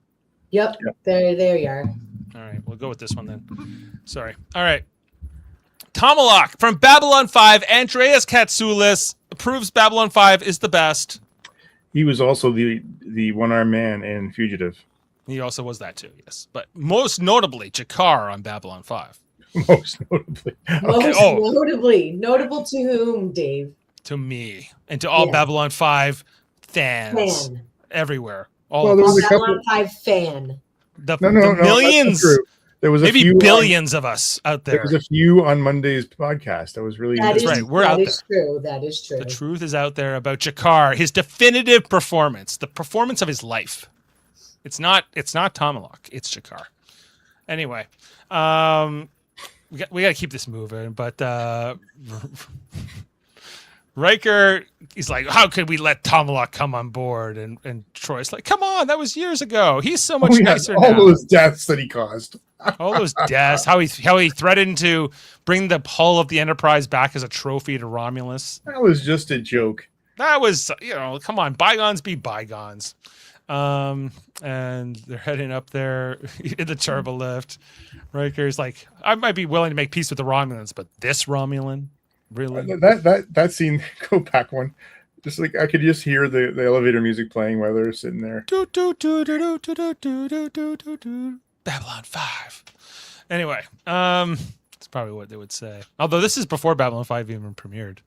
A: Yep. There you are.
D: All right, we'll go with this one then. Sorry. All right. Tomalak from Babylon 5. Andreas Katsoulis proves Babylon 5 is the best.
E: He was also the one-armed man in Fugitive.
D: He also was that too, yes. But most notably, Jakar on Babylon 5.
E: Most notably.
A: Notable to whom, Dave?
D: To me and to all Babylon 5 fans everywhere. All
E: Well, there was a
A: Babylon
E: couple.
A: 5 fan.
D: the
E: That's
D: millions,
E: not true. There was a
D: maybe
E: few
D: billions of us out there.
E: There was a few on Monday's podcast. That was really
D: That's right. We're out there.
A: True. That is true.
D: The truth is out there about Jakar, his definitive performance, the performance of his life. It's not Tomalak, it's Jakar. Anyway, we got to keep this moving, but Riker, he's like, how could we let Tomalak come on board? And Troy's like, come on, that was years ago. He's so much nicer
E: all
D: now.
E: All those deaths that he caused.
D: All those deaths, how he threatened to bring the hull of the Enterprise back as a trophy to Romulus.
E: That was just a joke.
D: That was, come on, bygones be bygones. And they're heading up there in the turbo lift. Riker's like, I might be willing to make peace with the Romulans, but this Romulan, really?
E: That scene, go back one. Just like I could just hear the elevator music playing while they're sitting there.
D: Babylon 5. Anyway, that's probably what they would say. Although this is before Babylon 5 even premiered.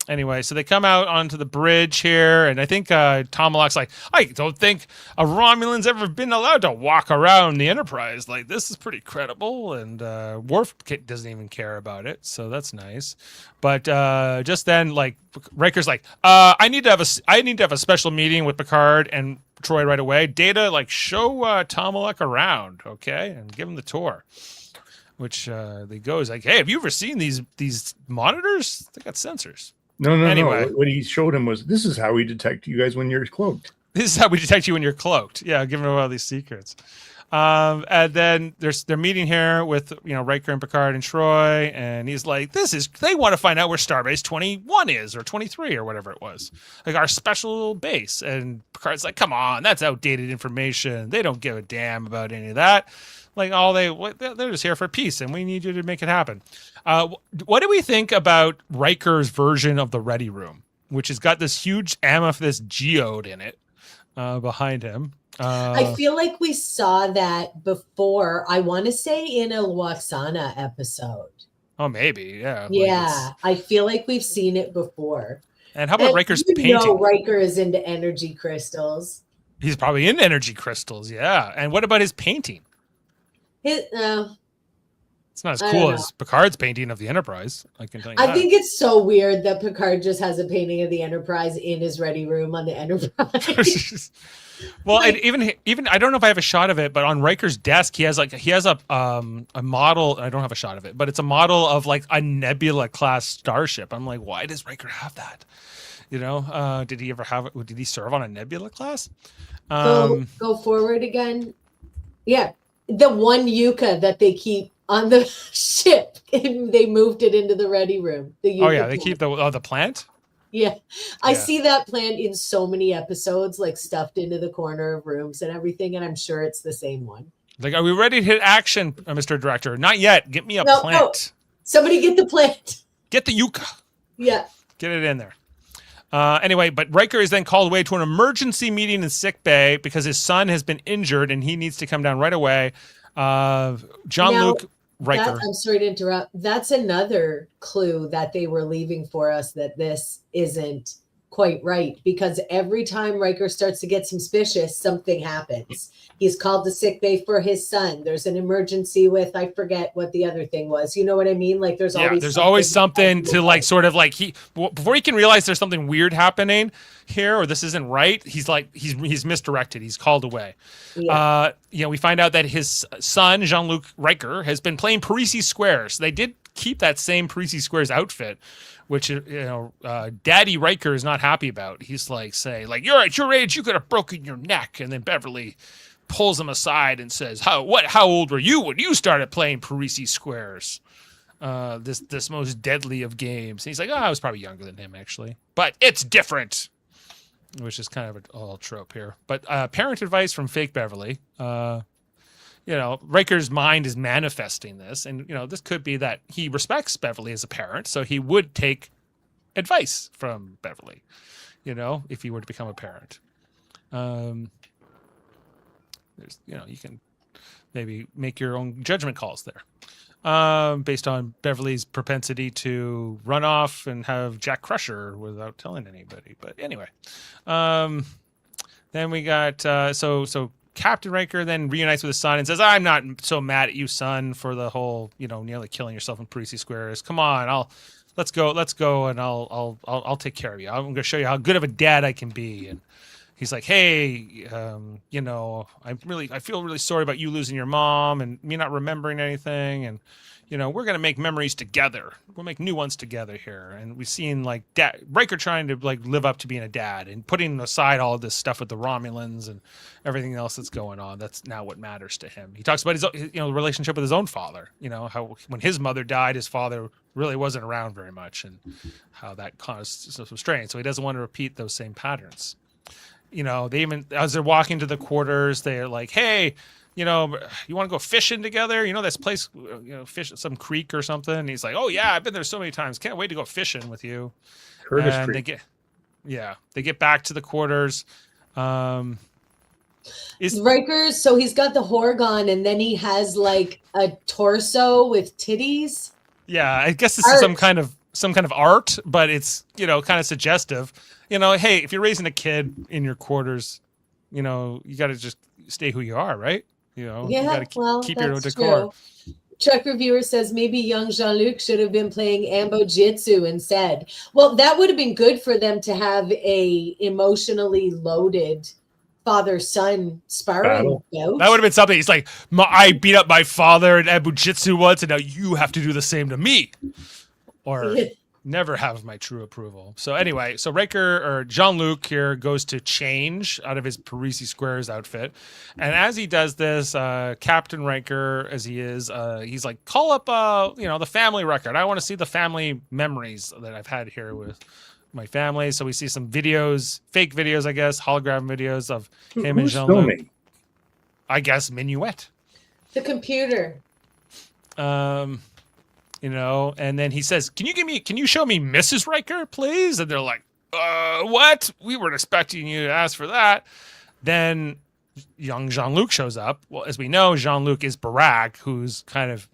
D: Anyway, so they come out onto the bridge here, and I think Tomalak's like, I don't think a Romulan's ever been allowed to walk around the Enterprise. Like, this is pretty credible, and Worf doesn't even care about it, so that's nice. But just then, like, Riker's like, I need to have a special meeting with Picard and Troy right away. Data, like, show Tomalak around, okay, and give him the tour. Which they go is like, hey, have you ever seen these monitors? They got sensors.
E: No.
D: Anyway.
E: What he showed him was, this is how we detect you guys when you're cloaked.
D: This is how we detect you when you're cloaked. Yeah, giving away all these secrets. And then they're meeting here with Riker and Picard and Troy, and he's like, they want to find out where Starbase 21 is, or 23 or whatever it was, like our special base. And Picard's like, come on, that's outdated information. They don't give a damn about any of that. Like they're just here for peace, and we need you to make it happen. What do we think about Riker's version of the Ready Room, which has got this huge amethyst geode in it behind him?
A: I feel like we saw that before. I want to say in a Lwaxana episode.
D: Oh, maybe, yeah.
A: Yeah, I feel like we've seen it before.
D: And how about Riker's painting?
A: Riker is into energy crystals.
D: He's probably into energy crystals, yeah. And what about his painting?
A: It's
D: not as cool as Picard's painting of the Enterprise. I can tell you that.
A: I think it's so weird that Picard just has a painting of the Enterprise in his Ready Room on the Enterprise.
D: Well, and even I don't know if I have a shot of it, but on Riker's desk he has a model. I don't have a shot of it, but it's a model of like a Nebula class starship. I'm like, why does Riker have that? Did he ever have it? Did he serve on a Nebula class?
A: Go forward again. Yeah, the one Yucca that they keep on the ship, and they moved it into the Ready Room. The Yucca
D: they
A: plant.
D: keep the plant.
A: Yeah, I see that plant in so many episodes, like stuffed into the corner of rooms and everything, and I'm sure it's the same one.
D: Like, are we ready to hit action, Mr. Director? Not yet. Get me a plant. No.
A: Somebody get the plant.
D: Get the yucca.
A: Yeah.
D: Get it in there. Anyway, but Riker is then called away to an emergency meeting in sick bay because his son has been injured and he needs to come down right away. Jean-Luc Riker.
A: I'm sorry to interrupt. That's another clue that they were leaving for us, that this isn't quite right, because every time Riker starts to get suspicious, something happens. He's called to sick bay for his son. There's an emergency with, I forget what the other thing was. You know what I mean? Like there's
D: always something to like sort of like before he can realize there's something weird happening here or this isn't right. He's like he's misdirected. He's called away. Yeah. We find out that his son Jean-Luc Riker has been playing Parisi Squares. They did keep that same Parisi Squares outfit, which Daddy Riker is not happy about. He's like you're at your age you could have broken your neck, and then Beverly pulls him aside and says, how old were you when you started playing Parisi Squares? This most deadly of games. And he's like, I was probably younger than him, actually. But it's different, which is kind of a whole trope here. But parent advice from fake Beverly. Riker's mind is manifesting this. And, this could be that he respects Beverly as a parent, so he would take advice from Beverly, if he were to become a parent. You can maybe make your own judgment calls there based on Beverly's propensity to run off and have Jack Crusher without telling anybody. But anyway, then we got so Captain Riker then reunites with his son and says, I'm not so mad at you, son, for the whole, nearly killing yourself in Parisi Squares. Come on, let's go and I'll take care of you. I'm going to show you how good of a dad I can be. And he's like, hey, I feel really sorry about you losing your mom and me not remembering anything. And, we're going to make memories together. We'll make new ones together here. And we've seen like Riker trying to like live up to being a dad and putting aside all of this stuff with the Romulans and everything else that's going on. That's now what matters to him. He talks about his relationship with his own father, how when his mother died, his father really wasn't around very much and how that caused some strain. So he doesn't want to repeat those same patterns. They even, as they're walking to the quarters, they're like, hey, you want to go fishing together? This place, fish some creek or something. And he's like, oh yeah, I've been there so many times. Can't wait to go fishing with you.
E: Curtis
D: and
E: Creek.
D: They get back to the quarters.
A: Riker's, so he's got the Horgon and then he has like a torso with titties.
D: Yeah, I guess this is some kind of art, but it's, kind of suggestive. Hey, if you're raising a kid in your quarters, you got to just stay who you are, right? You got to keep your own decor.
A: True. Trek Reviewer says maybe young Jean-Luc should have been playing Ambo Jitsu instead. Well, that would have been good for them to have a emotionally loaded father-son sparring bout.
D: That would have been something. He's like, I beat up my father in Ambo Jitsu once, and now you have to do the same to me. Or never have my true approval. So anyway, Riker or Jean-Luc here goes to change out of his Parisi Squares outfit. And as he does this, Captain Riker, as he is, he's like, call up, the family record. I want to see the family memories that I've had here with my family. So we see some videos, fake videos, I guess, hologram videos of him and Jean-Luc. Filming? I guess Minuet.
A: The computer.
D: And then he says, can you show me Mrs. Riker, please? And they're like, what? We weren't expecting you to ask for that. Then young Jean-Luc shows up. Well, as we know, Jean-Luc is Barack, who's kind of,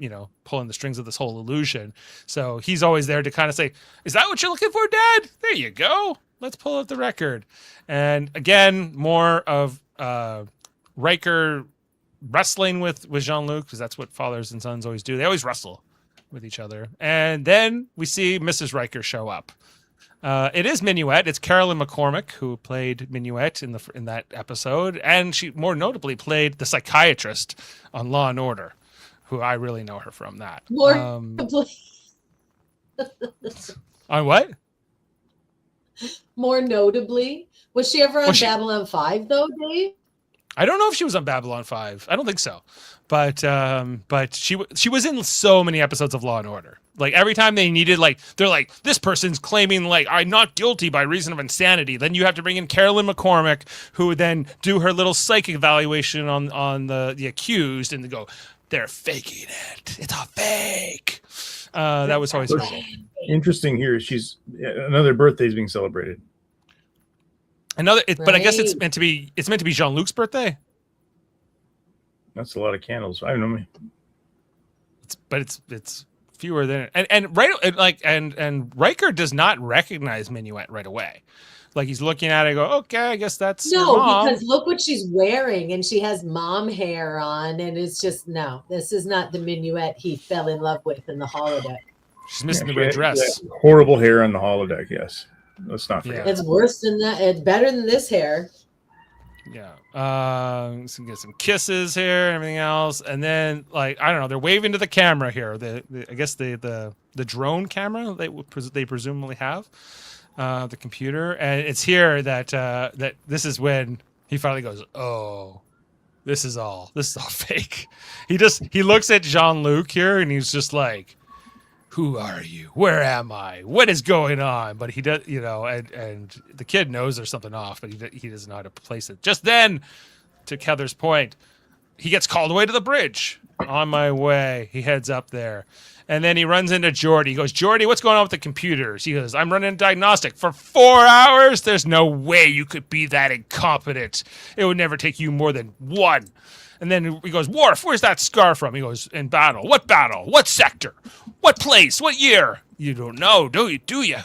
D: pulling the strings of this whole illusion. So he's always there to kind of say, is that what you're looking for, Dad? There you go. Let's pull up the record. And again, more of Riker wrestling with Jean-Luc, because that's what fathers and sons always do. They always wrestle with each other. And then we see Mrs. Riker show up. It is Minuet. It's Carolyn McCormick who played Minuet in that episode, and she more notably played the psychiatrist on Law and Order, who I really know her from that. On what?
A: More notably, was she ever on Babylon 5 though, Dave?
D: I don't know if she was on Babylon 5. I don't think so. But she was in so many episodes of Law and Order. Like every time they needed, like, they're like, this person's claiming like I'm not guilty by reason of insanity. Then you have to bring in Carolyn McCormick, who would then do her little psychic evaluation on the accused, and they go, they're faking it. It's a fake. That was always cool.
E: Interesting here. She's another birthday is being celebrated.
D: But I guess it's meant to be Jean-Luc's birthday.
E: That's a lot of candles. I don't know.
D: It's fewer than and Riker does not recognize Minuet right away. Like he's looking at it and go, okay, I guess that's your
A: No,
D: mom.
A: because look what she's wearing, and she has mom hair on, and it's just no. This is not the minuet he fell in love with in the holodeck.
D: She's missing the red dress.
E: Horrible hair on the holodeck. Yes, let's not forget.
A: It's worse than that. It's better than this hair.
D: Yeah. So get some kisses here and everything else, and then like I don't know, they're waving to the camera here. I guess the drone camera they presumably have. The computer, and it's here that that this is when he finally goes, oh, this is all fake. He looks at Jean-Luc here and he's just like, who are you? Where am I? What is going on? But he does, and the kid knows there's something off, but he doesn't know how to place it. Just then, to Heather's point, he gets called away to the bridge. On my way, he heads up there. And then he runs into Jody. He goes, Jody, what's going on with the computers? He goes, I'm running a diagnostic for 4 hours. There's no way you could be that incompetent. It would never take you more than 1. And then he goes, Worf, where's that scar from? He goes, in battle. What battle? What sector? What place? What year? You don't know, do you?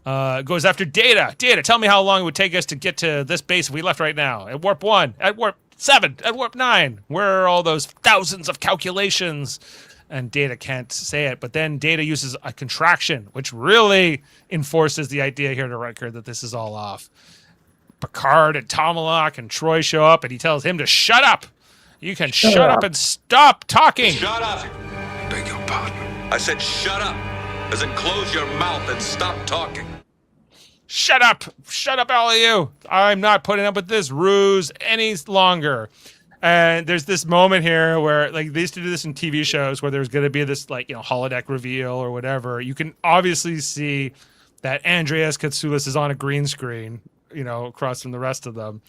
D: Goes after Data. Data, tell me how long it would take us to get to this base if we left right now. At warp 1, at warp 7, at warp 9. Where are all those thousands of calculations? And Data can't say it, but then Data uses a contraction, which really enforces the idea here to Riker that this is all off. Picard and Tomalak and Troy show up, and he tells him to shut up. You can shut up and stop talking.
F: Shut up.
B: Beg your pardon.
F: I said shut up. As in close your mouth and stop talking.
D: Shut up, all of you. I'm not putting up with this ruse any longer. And there's this moment here where, like, they used to do this in TV shows where there's going to be this, like, holodeck reveal or whatever. You can obviously see that Andreas Katsoulis is on a green screen, across from the rest of them.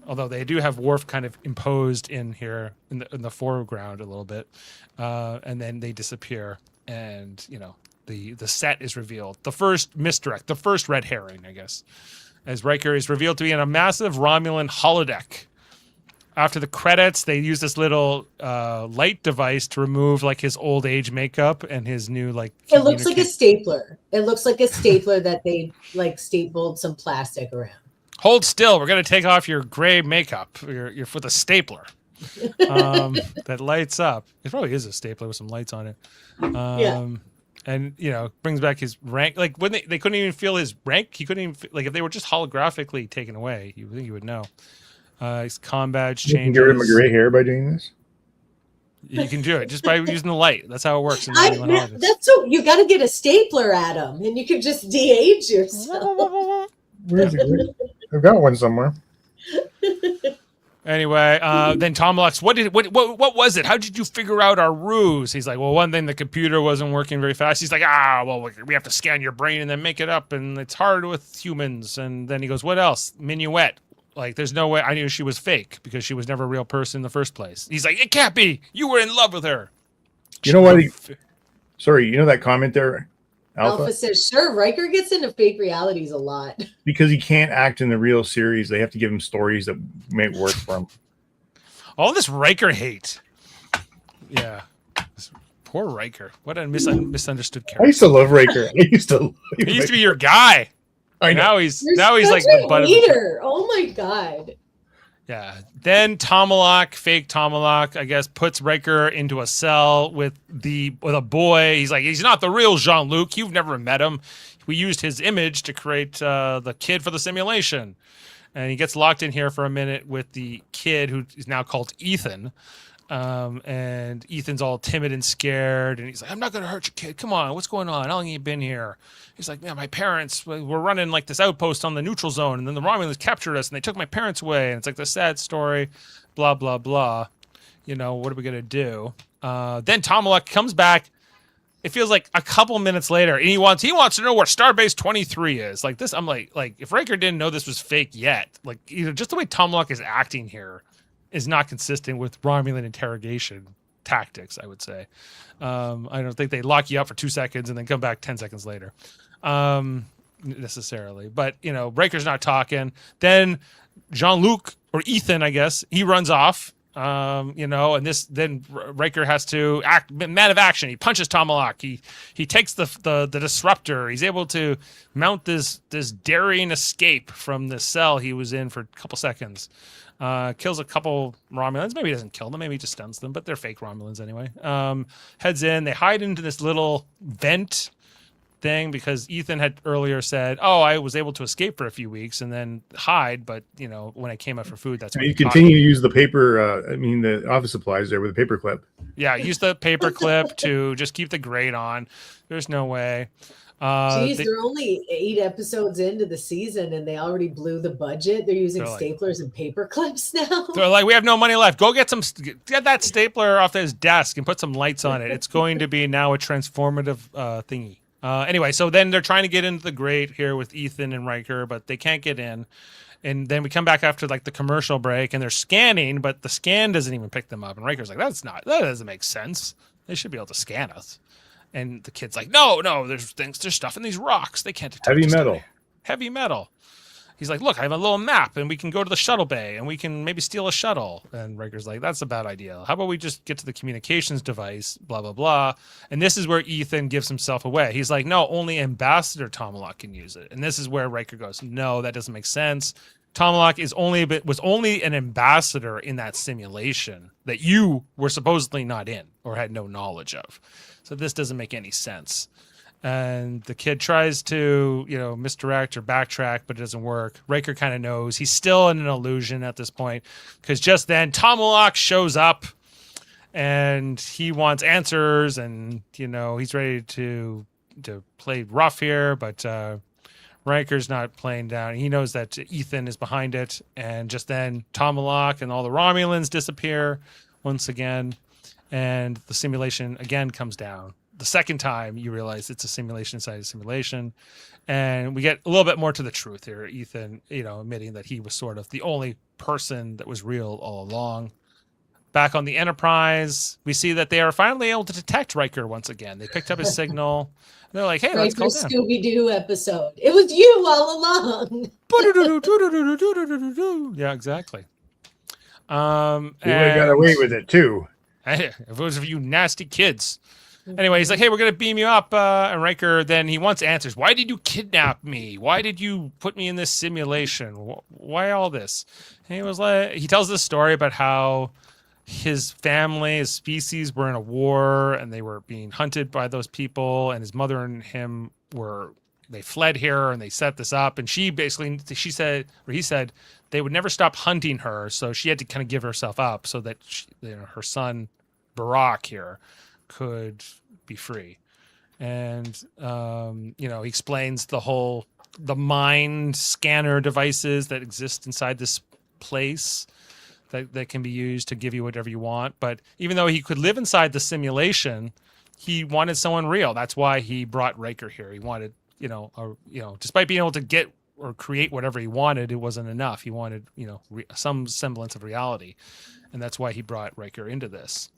D: Although they do have Worf kind of imposed in here in the foreground a little bit. And then they disappear. And, the set is revealed. The first misdirect, the first red herring, I guess, as Riker is revealed to be in a massive Romulan holodeck. After the credits, they use this little light device to remove like his old age makeup and his new like.
A: It looks like a stapler. It looks like a stapler that they like stapled some plastic around.
D: Hold still. We're gonna take off your gray makeup. You're with a stapler that lights up. It probably is a stapler with some lights on it. And brings back his rank. Like when they couldn't even feel his rank. He couldn't even like if they were just holographically taken away. You think you would know. His comm badge changes.
E: You can get rid of my gray hair by doing this.
D: You can do it just by using the light. That's how it works.
A: That's so you got to get a stapler at him, and you could just de-age yourself.
E: Where's it? I've got one somewhere.
D: Anyway, then Tomalak's, what was it? How did you figure out our ruse? He's like, well, one thing, the computer wasn't working very fast. He's like, well, we have to scan your brain and then make it up, and it's hard with humans. And then he goes, what else? Minuet. Like, there's no way I knew she was fake because she was never a real person in the first place. He's like, it can't be. You were in love with her.
E: You know what? Sorry, you know that comment there,
A: Alpha says, sure, Riker gets into fake realities a lot.
E: Because he can't act in the real series. They have to give him stories that may work for him.
D: All this Riker hate. Yeah. Poor Riker. What a misunderstood character.
E: I used to love Riker. He used to
D: be your guy.
E: I know.
D: Now he's like the butt of
A: leader. Oh my god.
D: Yeah. Then fake Tomalak, I guess, puts Riker into a cell with a boy. He's like, he's not the real Jean-Luc. You've never met him. We used his image to create the kid for the simulation. And he gets locked in here for a minute with the kid who is now called Ethan. And Ethan's all timid and scared. And he's like, I'm not going to hurt you, kid. Come on. What's going on? How long have you been here? He's like, man, my parents were running like this outpost on the neutral zone. And then the Romulans captured us and they took my parents away. And it's like the sad story, blah, blah, blah. What are we going to do? Then Tomalak comes back. It feels like a couple minutes later. And he wants to know where Starbase 23 is. Like this, I'm like if Riker didn't know this was fake yet, like, just the way Tomalak is acting here is not consistent with Romulan interrogation tactics, I would say. I don't think they lock you up for 2 seconds and then come back 10 seconds later, necessarily. But, Riker's not talking. Then Jean-Luc, or Ethan, I guess, he runs off And then Riker has to act man of action. He punches Tomalak. He takes the disruptor. He's able to mount this daring escape from the cell he was in for a couple seconds. Kills a couple Romulans. Maybe he doesn't kill them. Maybe he just stuns them, but they're fake Romulans anyway. Heads in. They hide into this little vent thing because Ethan had earlier said, I was able to escape for a few weeks and then hide, but when I came out for food, that's when
E: you continue to use the paper the office supplies there with a paper clip.
D: Yeah, use the paper clip to just keep the grate on. There's no way.
A: They're only 8 episodes into the season and they already blew the budget. They're using staplers and paper clips now.
D: They're like, we have no money left. Go get that stapler off his desk and put some lights on it. It's going to be now a transformative thingy. Anyway, so then they're trying to get into the grate here with Ethan and Riker, but they can't get in. And then we come back after the commercial break and they're scanning, but the scan doesn't even pick them up. And Riker's like, that doesn't make sense. They should be able to scan us. And the kid's like, no, there's stuff in these rocks. They can't detect heavy metal. He's like, look, I have a little map and we can go to the shuttle bay and we can maybe steal a shuttle. And Riker's like, that's a bad idea. How about we just get to the communications device, blah, blah, blah. And this is where Ethan gives himself away. He's like, no, only Ambassador Tomalak can use it. And this is where Riker goes, no, that doesn't make sense. Tomalak was only an ambassador in that simulation that you were supposedly not in or had no knowledge of. So this doesn't make any sense. And the kid tries to, misdirect or backtrack, but it doesn't work. Riker kind of knows he's still in an illusion at this point because just then Tomalak shows up and he wants answers and, he's ready to play rough here, but Riker's not playing down. He knows that Ethan is behind it. And just then Tomalak and all the Romulans disappear once again. And the simulation again comes down. The second time you realize it's a simulation inside a simulation. And we get a little bit more to the truth here. Ethan, admitting that he was sort of the only person that was real all along. Back on the Enterprise, we see that they are finally able to detect Riker once again. They picked up his signal. They're like, hey, let's go down.
A: Scooby-Doo episode. It was you all along.
D: Yeah, exactly.
E: You got away with it too.
D: If it was for you nasty kids. Anyway, he's like, hey, we're going to beam you up. And Riker, then he wants answers. Why did you kidnap me? Why did you put me in this simulation? Why all this? And he tells this story about how his family, his species were in a war and they were being hunted by those people. And his mother and him they fled here and they set this up. And he said they would never stop hunting her. So she had to kind of give herself up so that her son, Barack here, could be free. And he explains the mind scanner devices that exist inside this place that can be used to give you whatever you want. But even though he could live inside the simulation, he wanted someone real. That's why he brought Riker here. He wanted despite being able to get or create whatever he wanted, it wasn't enough. He wanted some semblance of reality, and that's why he brought Riker into this.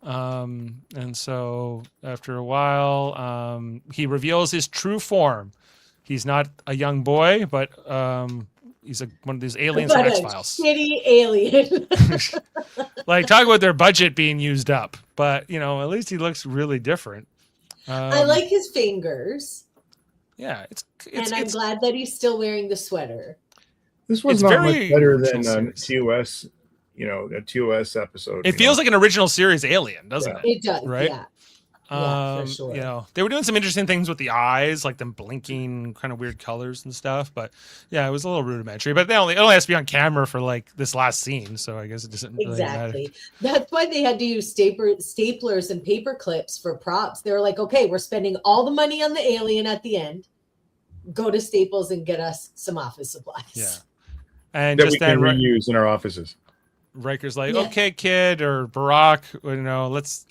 D: And so after a while, he reveals his true form. He's not a young boy, but he's one of these aliens from X-Files.
A: Shitty alien.
D: Like, talk about their budget being used up. But, at least he looks really different.
A: I like his fingers.
D: Yeah.
A: I'm glad that he's still wearing the sweater.
E: This was not much better than TOS. A TOS episode.
D: It feels like an original series Alien, doesn't it?
A: It does,
D: right?
A: Yeah. For sure.
D: They were doing some interesting things with the eyes, like them blinking, kind of weird colors and stuff. But yeah, it was a little rudimentary. But it only has to be on camera for like this last scene, so I guess it doesn't really matter.
A: That's why they had to use staplers and paper clips for props. They were like, okay, we're spending all the money on the alien at the end. Go to Staples and get us some office supplies.
D: Yeah, and
E: that
D: just
E: we can reuse in our offices.
D: Riker's like, okay, kid, or Barack,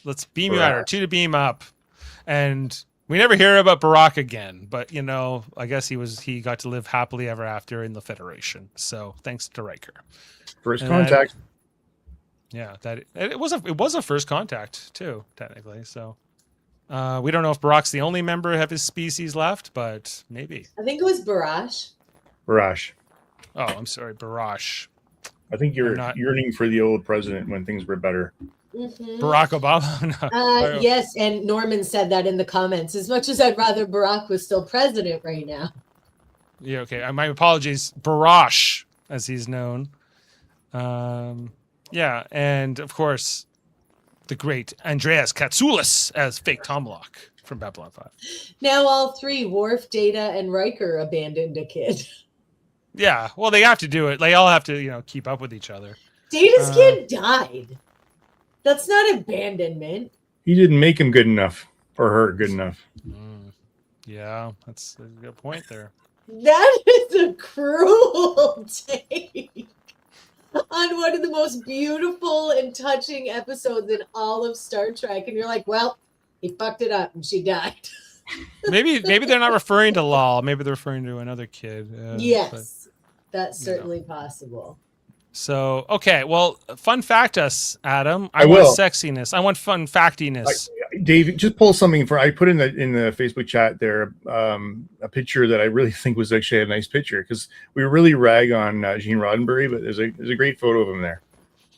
D: let's beam you out, or two to beam up. And we never hear about Barack again, but I guess he got to live happily ever after in the Federation. So thanks to Riker.
E: First contact.
D: It was a first contact too, technically. So we don't know if Barack's the only member of his species left, but maybe.
A: I think it was Barash.
E: Barash.
D: Oh, I'm sorry, Barash.
E: I think you're yearning for the old president when things were better.
A: Mm-hmm.
D: Barack Obama. No.
A: Yes, and Norman said that in the comments. As much as I'd rather Barack was still president right now.
D: Yeah, okay. My apologies. Barash, as he's known. Yeah, and of course, the great Andreas Katsoulis as fake Tom Locke from Babylon 5.
A: Now all three, Worf, Data, and Riker, abandoned a kid.
D: Yeah, well, they have to do it. They all have to, keep up with each other.
A: Data's kid died. That's not abandonment.
E: He didn't make him good enough, or her good enough.
D: Yeah, that's a good point there.
A: That is a cruel take on one of the most beautiful and touching episodes in all of Star Trek. And you're like, well, he fucked it up and she died.
D: Maybe they're not referring to Lal. Maybe they're referring to another kid.
A: Yes, that's certainly possible.
D: So, okay. Well, fun fact us, Adam. I want sexiness. I want fun factiness.
E: Dave, just pull something I put in the Facebook chat there a picture that I really think was actually a nice picture, because we really rag on Gene Roddenberry, but there's a great photo of him there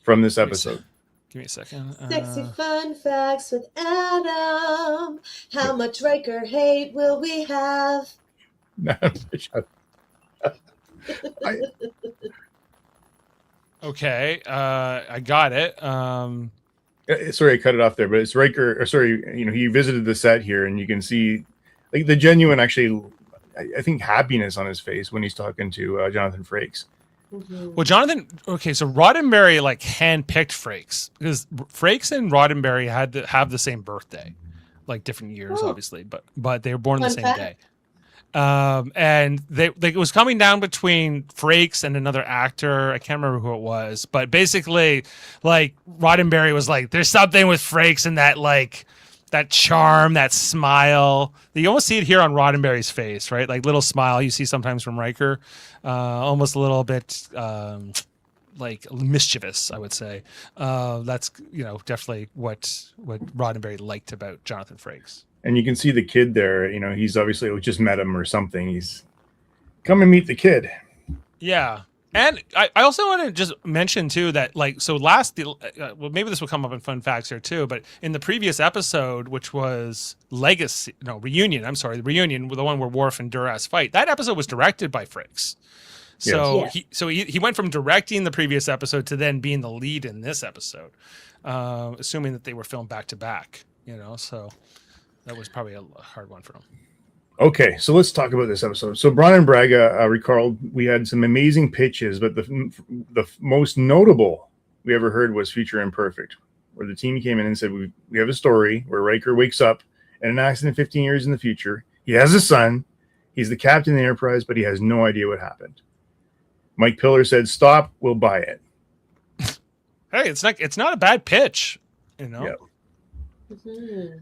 E: from this episode.
D: Give me a second.
A: Sexy fun facts with Adam. How much Riker hate will we have?
D: Okay, I got it.
E: Sorry, I cut it off there, but it's Riker. He visited the set here, and you can see like the genuine, actually, I think, happiness on his face when he's talking to Jonathan Frakes.
A: Mm-hmm.
D: Well, Jonathan. Okay, so Roddenberry handpicked Frakes, because Frakes and Roddenberry had to have the same birthday, like different years, obviously, but they were born on the same day. And it was coming down between Frakes and another actor. I can't remember who it was, but basically, like, Roddenberry was like, "There's something with Frakes and that charm, that smile. You almost see it here on Roddenberry's face, right? Like little smile you see sometimes from Riker, almost a little bit like mischievous, I would say. That's definitely what Roddenberry liked about Jonathan Frakes.
E: And you can see the kid there. He's obviously just met him or something. He's come and meet the kid.
D: Yeah. And I also want to just mention, too, that, maybe this will come up in fun facts here, too, but in the previous episode, which was Reunion, the Reunion, the one where Worf and Duras fight, that episode was directed by Frakes. So he went from directing the previous episode to then being the lead in this episode, assuming that they were filmed back to back, so that was probably a hard one for him.
E: Okay, so let's talk about this episode. So Bron and Braga recalled we had some amazing pitches, but the most notable we ever heard was Future Imperfect, where the team came in and said, we have a story where Riker wakes up in an accident 15 years in the future. He has a son. He's the captain of the Enterprise, but he has no idea what happened. Mike Pillar said, "Stop, we'll buy it."
D: Hey, it's not a bad pitch, Yeah.
A: Mm-hmm.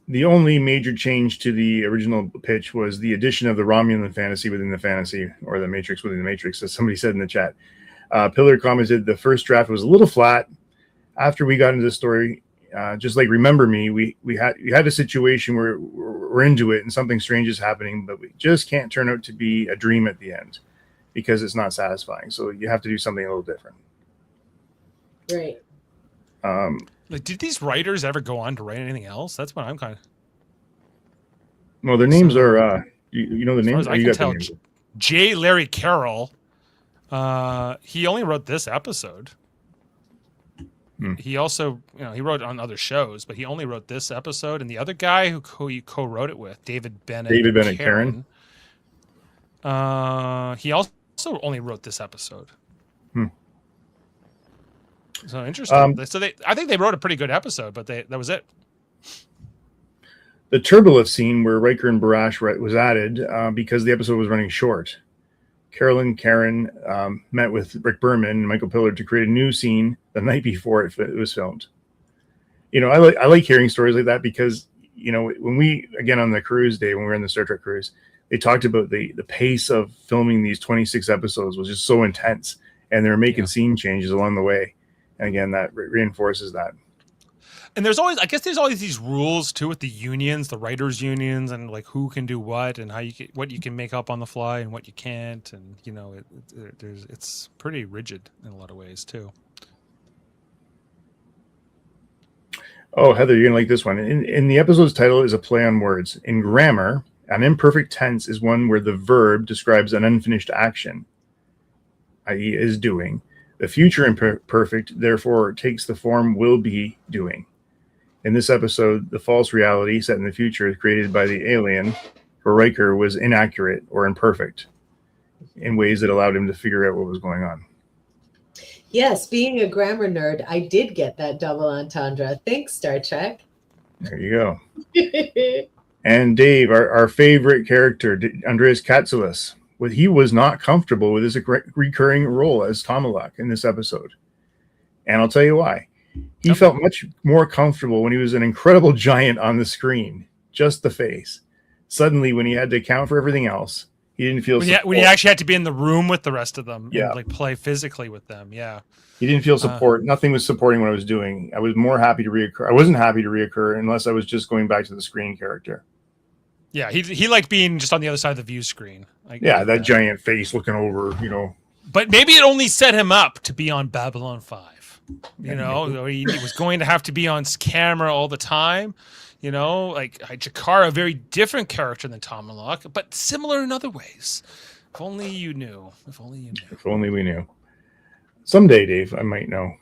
E: The only major change to the original pitch was the addition of the Romulan fantasy within the fantasy, or the Matrix within the Matrix, as somebody said in the chat. Pillar commented the first draft was a little flat. After we got into the story, just like Remember Me, we had a situation where we're into it and something strange is happening, but we just can't turn out to be a dream at the end because it's not satisfying. So you have to do something a little different.
A: Right.
D: Did these writers ever go on to write anything else? That's what I'm kind of.
E: Well, their names are. You know the names.
D: I can tell. J. Larry Carroll. He only wrote this episode. He also, he wrote on other shows, but he only wrote this episode. And the other guy who he co-wrote it with, David Bennett Karen. He also only wrote this episode. So interesting. I think they wrote a pretty good episode, but that was it.
E: The Turbolift scene where Riker and Barash was added because the episode was running short. Carolyn Karen met with Rick Berman and Michael Pillar to create a new scene the night before it was filmed. I like hearing stories like that because, when we, again, on the cruise day, when we were on the Star Trek cruise, they talked about the pace of filming these 26 episodes was just so intense, and they were making scene changes along the way. And again, that reinforces that.
D: And there's always these rules too with the unions, the writers unions, and like who can do what and how what you can make up on the fly and what you can't, and it's pretty rigid in a lot of ways too.
E: Oh, Heather, you're gonna like this one. In the episode's title is a play on words. In grammar, an imperfect tense is one where the verb describes an unfinished action, i.e., is doing. The future imperfect, therefore, takes the form will be doing. In this episode, the false reality set in the future created by the alien for Riker was inaccurate or imperfect in ways that allowed him to figure out what was going on.
A: Yes, being a grammar nerd, I did get that double entendre. Thanks, Star Trek.
E: There you go. And Dave, our favorite character, Andreas Katsulas, he was not comfortable with his recurring role as Tomalak in this episode. And I'll tell you why. He felt much more comfortable when he was an incredible giant on the screen, just the face. Suddenly, when he had to account for everything else, he didn't feel
D: when he actually had to be in the room with the rest of them
E: and
D: like play physically with them. Yeah.
E: He didn't feel support. Nothing was supporting what I was doing. I was more happy to reoccur. I wasn't happy to reoccur unless I was just going back to the screen character.
D: Yeah, he liked being just on the other side of the view screen.
E: That giant face looking over,
D: But maybe it only set him up to be on Babylon 5. He was going to have to be on camera all the time. Like Jakar, a very different character than Tomalak, but similar in other ways. If only you knew. If only you knew.
E: If only we knew. Someday, Dave, I might know,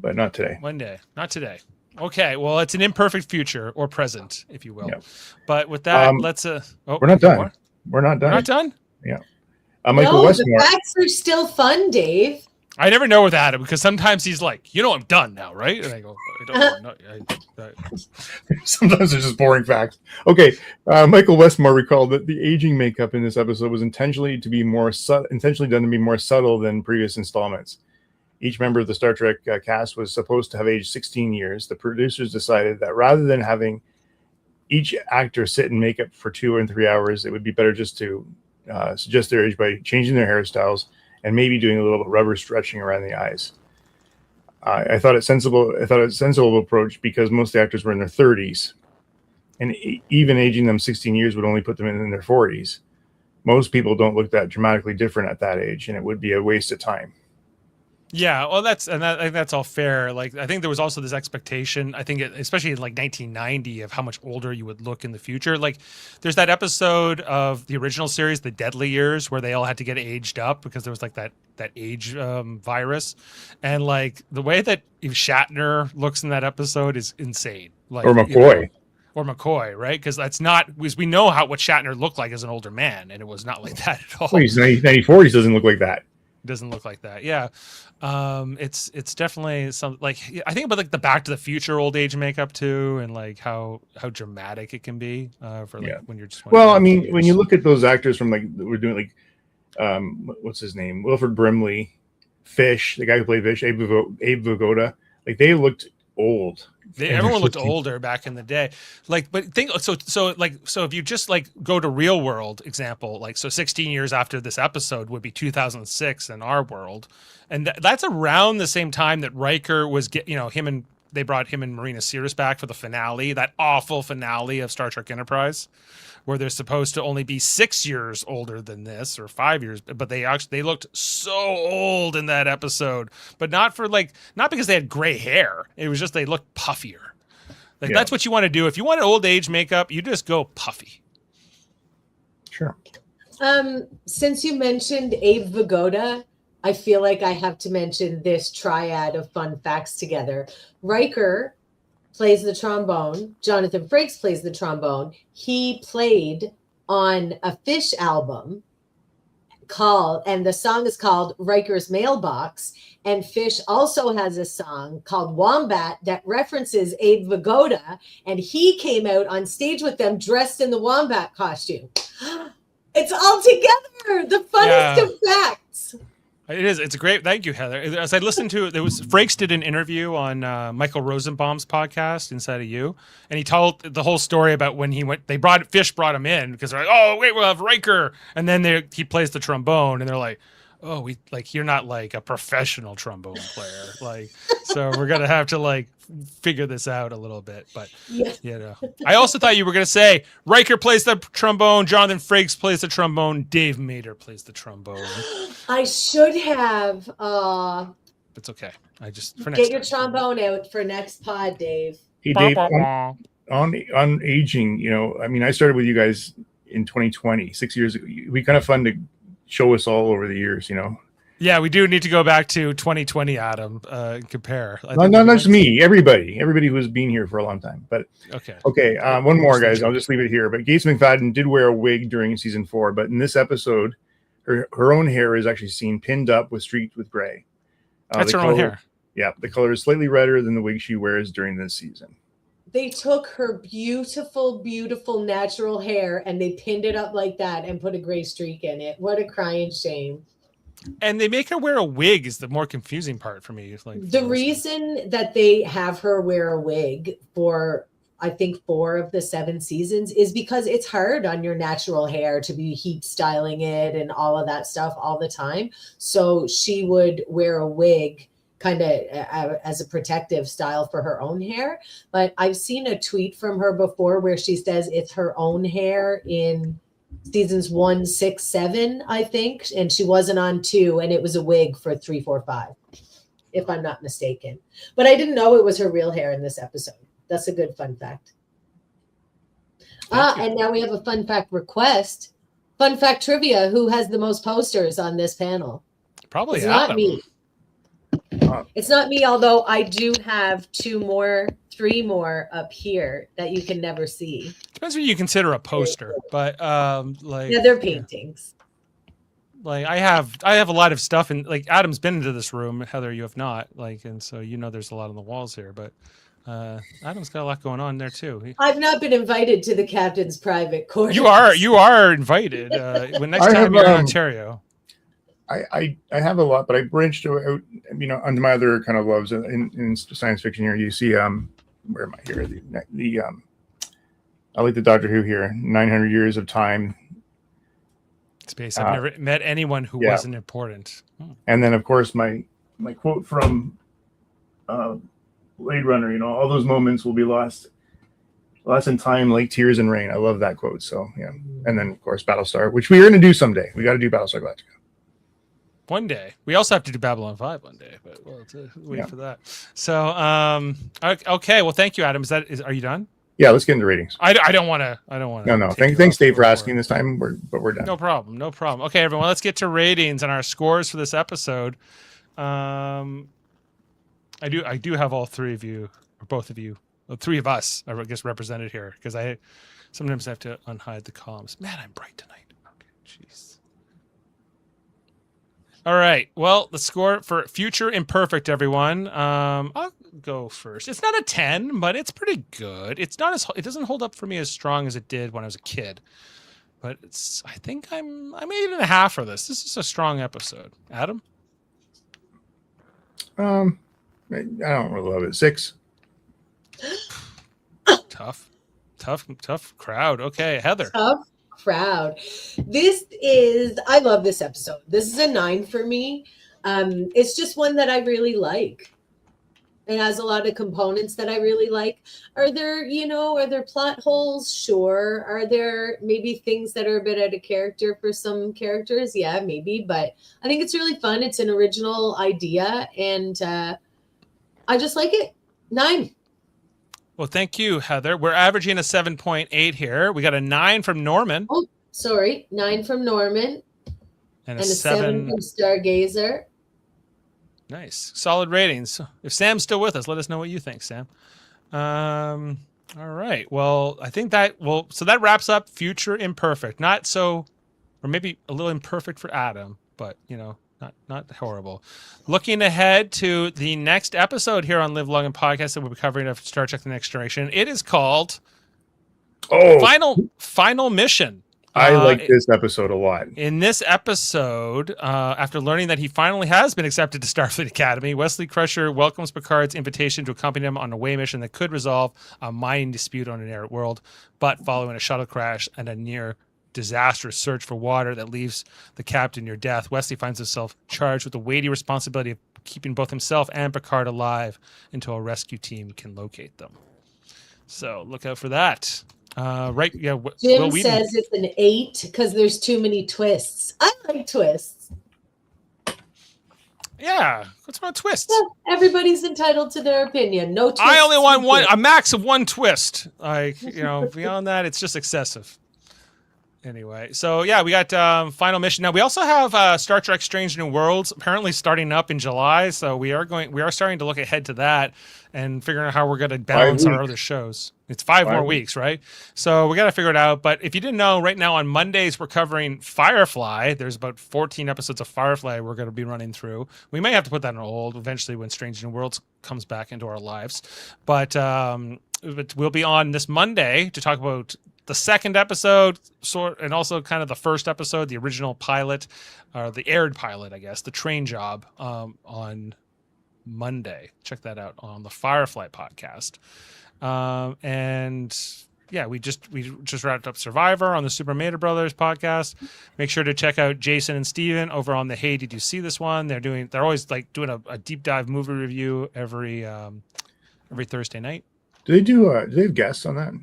E: but not today.
D: One day, not today. Okay, well, it's an imperfect future or present, if you will.
E: Yep.
D: But with that, let's.
E: We're not done. We're not done.
D: We're not done.
E: Yeah. Michael Westmore.
A: The facts are still fun, Dave.
D: I never know with Adam because sometimes he's like, I'm done now, right? And I go, I don't.
E: Sometimes they're just boring facts. Okay, Michael Westmore recalled that the aging makeup in this episode was intentionally done to be more subtle than previous installments. Each member of the Star Trek cast was supposed to have aged 16 years. The producers decided that rather than having each actor sit in makeup for 2 or 3 hours, it would be better just to suggest their age by changing their hairstyles and maybe doing a little rubber stretching around the eyes. I thought it sensible. I thought it a sensible approach because most of the actors were in their 30s, and even aging them 16 years would only put them in their 40s. Most people don't look that dramatically different at that age, and it would be a waste of time.
D: Yeah, well, I think that's all fair. Like, I think there was also this expectation. I think, especially in like 1990, of how much older you would look in the future. Like, there's that episode of the original series, The Deadly Years, where they all had to get aged up because there was like that age virus, and like the way that Shatner looks in that episode is insane. Like,
E: or McCoy.
D: Or McCoy, right? Because we know what Shatner looked like as an older man, and it was not like that at all.
E: Well, he's 94. He doesn't look like that.
D: Doesn't look like that. Yeah. It's definitely some, like, I think about like the Back to the Future old age makeup too, and like how dramatic it can be for like when you're just.
E: Well, I mean, when you look at those actors from like we're doing like what's his name, Wilford Brimley, Fish, the guy who played Fish, Abe Vigoda, like they looked old.
D: Everyone looked older back in the day. Like, but think so if you just like go to real world example, like, so 16 years after this episode would be 2006 in our world. And that's around the same time that Riker was they brought him and Marina Sirtis back for the finale, that awful finale of Star Trek Enterprise, where they're supposed to only be 6 years older than this, or 5 years, but they looked so old in that episode, but not because they had gray hair. It was just they looked puffier. Like, that's what you want to do. If you want an old age makeup, you just go puffy.
E: Sure.
A: Since you mentioned Abe Vigoda, I feel like I have to mention this triad of fun facts together. Riker plays the trombone. Jonathan Frakes plays the trombone. He played on a Fish album and the song is called Riker's Mailbox. And Fish also has a song called Wombat that references Abe Vigoda. And he came out on stage with them dressed in the Wombat costume. It's all together. The funnest of facts.
D: It is. It's great. Thank you, Heather. As I listened to it, Frakes did an interview on Michael Rosenbaum's podcast, Inside of You, and he told the whole story about when he went. Fish brought him in because they're like, "Oh, wait, we'll have Riker," and then he plays the trombone, and they're like, oh, you're not like a professional trombone player. Like, so we're going to have to like figure this out a little bit. But,
A: Yeah.
D: you know, I also thought you were going to say Riker plays the trombone, Jonathan Frakes plays the trombone, Dave Mater plays the trombone.
A: I should have.
D: It's okay. I just, for next
A: Get your
D: time.
A: trombone out for next pod, Dave.
E: Hey, Dave, on aging, you know, I mean, I started with you guys in 2020, 6 years ago. It'd be kind of fun to show us all over the years, you know.
D: Yeah, we do need to go back to 2020, Adam, compare.
E: Not just me, everybody who has been here for a long time. But okay, one more, guys. I'll just leave it here. But Gates McFadden did wear a wig during season 4, but in this episode, her own hair is actually seen pinned up with streaked with gray.
D: That's her own hair.
E: Yeah, the color is slightly redder than the wig she wears during this season.
A: They took her beautiful, beautiful natural hair and they pinned it up like that and put a gray streak in it. What a crying shame.
D: And they make her wear a wig is the more confusing part for me. Like
A: the reason that they have her wear a wig for, I think, 4 of the 7 seasons is because it's hard on your natural hair to be heat styling it and all of that stuff all the time. So she would wear a wig kind of as a protective style for her own hair. But I've seen a tweet from her before where she says it's her own hair in seasons 1, 6, 7, I think. And she wasn't on 2 and it was a wig for 3, 4, 5, if I'm not mistaken. But I didn't know it was her real hair in this episode. That's a good fun fact. And now we have a fun fact request. Fun fact trivia. Who has the most posters on this panel?
D: Probably
A: it's
D: Adam.
A: not me. It's not me, although I do have 3 more up here that you can never see.
D: Depends what you consider a poster, but
A: yeah, they're paintings.
D: Like I have a lot of stuff, and like Adam's been into this room, Heather, you have not, like, and so you know there's a lot on the walls here, but Adam's got a lot going on there too.
A: I've not been invited to the captain's private quarters.
D: You are invited when next time you're in Ontario.
E: I have a lot, but I branched out, you know, onto my other kind of loves in science fiction. Here you see, where am I here? I like the Doctor Who here. 900 Years of Time.
D: Space. I've never met anyone who wasn't important.
E: And then, of course, my quote from Blade Runner. You know, all those moments will be lost in time like tears and rain. I love that quote. So yeah, and then of course Battlestar, which we are going to do someday. We got to do Battlestar Galactica.
D: One day. We also have to do Babylon 5 one day, but we'll have to wait for that. So, okay. Well, thank you, Adam. Are you done?
E: Yeah, let's get into ratings.
D: I don't want to.
E: No. Thanks, Dave, for asking this time. We're done.
D: No problem. Okay, everyone, let's get to ratings and our scores for this episode. I do have all 3 of you, or both of you, 3 of us, I guess, represented here, because I sometimes have to unhide the columns. Man, I'm bright tonight. Okay, jeez. All right. Well, the score for Future Imperfect, everyone. I'll go first. It's not a 10, but it's pretty good. It doesn't hold up for me as strong as it did when I was a kid. But I think I'm 8.5 for this. This is a strong episode. Adam?
E: I don't really love it. 6.
D: Tough crowd. Okay, Heather.
A: Tough crowd. I love this episode. This is a 9 for me. It's just one that I really like. It has a lot of components that I really like. Are there plot holes? Sure. Are there maybe things that are a bit out of character for some characters? Yeah, maybe. But I think it's really fun. It's an original idea, and I just like it. 9.
D: Well, thank you, Heather. We're averaging a 7.8 here. We got a 9 from Norman.
A: Oh, sorry. 9 from Norman.
D: And a 7
A: from Stargazer.
D: Nice. Solid ratings. If Sam's still with us, let us know what you think, Sam. All right. Well, I think so that wraps up Future Imperfect. Not so, or maybe a little imperfect for Adam, but, not horrible. Looking ahead to the next episode here on Live Long and Podcast that we'll be covering of Star Trek The Next Generation. It is called Final Mission.
E: I like this episode a lot.
D: In this episode, after learning that he finally has been accepted to Starfleet Academy, Wesley Crusher welcomes Picard's invitation to accompany him on a away mission that could resolve a mining dispute on an arid world, but following a shuttle crash and a near disastrous search for water that leaves the captain near death, Wesley finds himself charged with the weighty responsibility of keeping both himself and Picard alive until a rescue team can locate them. So look out for that. Right? Yeah.
A: Jim says it's an 8 because there's too many twists. I like twists.
D: Yeah. What's wrong with twists?
A: Well, everybody's entitled to their opinion. No twists.
D: I only want a max of one twist. Beyond that, it's just excessive. Anyway, so yeah, we got Final Mission. Now we also have Star Trek: Strange New Worlds apparently starting up in July. So we are starting to look ahead to that and figuring out how we're going to balance our other shows. It's 5 more weeks, right? So we got to figure it out. But if you didn't know, right now on Mondays we're covering Firefly. There's about 14 episodes of Firefly we're going to be running through. We may have to put that on hold eventually when Strange New Worlds comes back into our lives. But we'll be on this Monday to talk about the second episode, and also kind of the first episode, the original pilot, or the aired pilot, I guess, the train job on Monday. Check that out on the Firefly podcast. And yeah, we just wrapped up Survivor on the Super Mater Brothers podcast. Make sure to check out Jason and Steven over on the Hey Did You See This one. They're always like doing a deep dive movie review every Thursday night.
E: Do they have guests on that?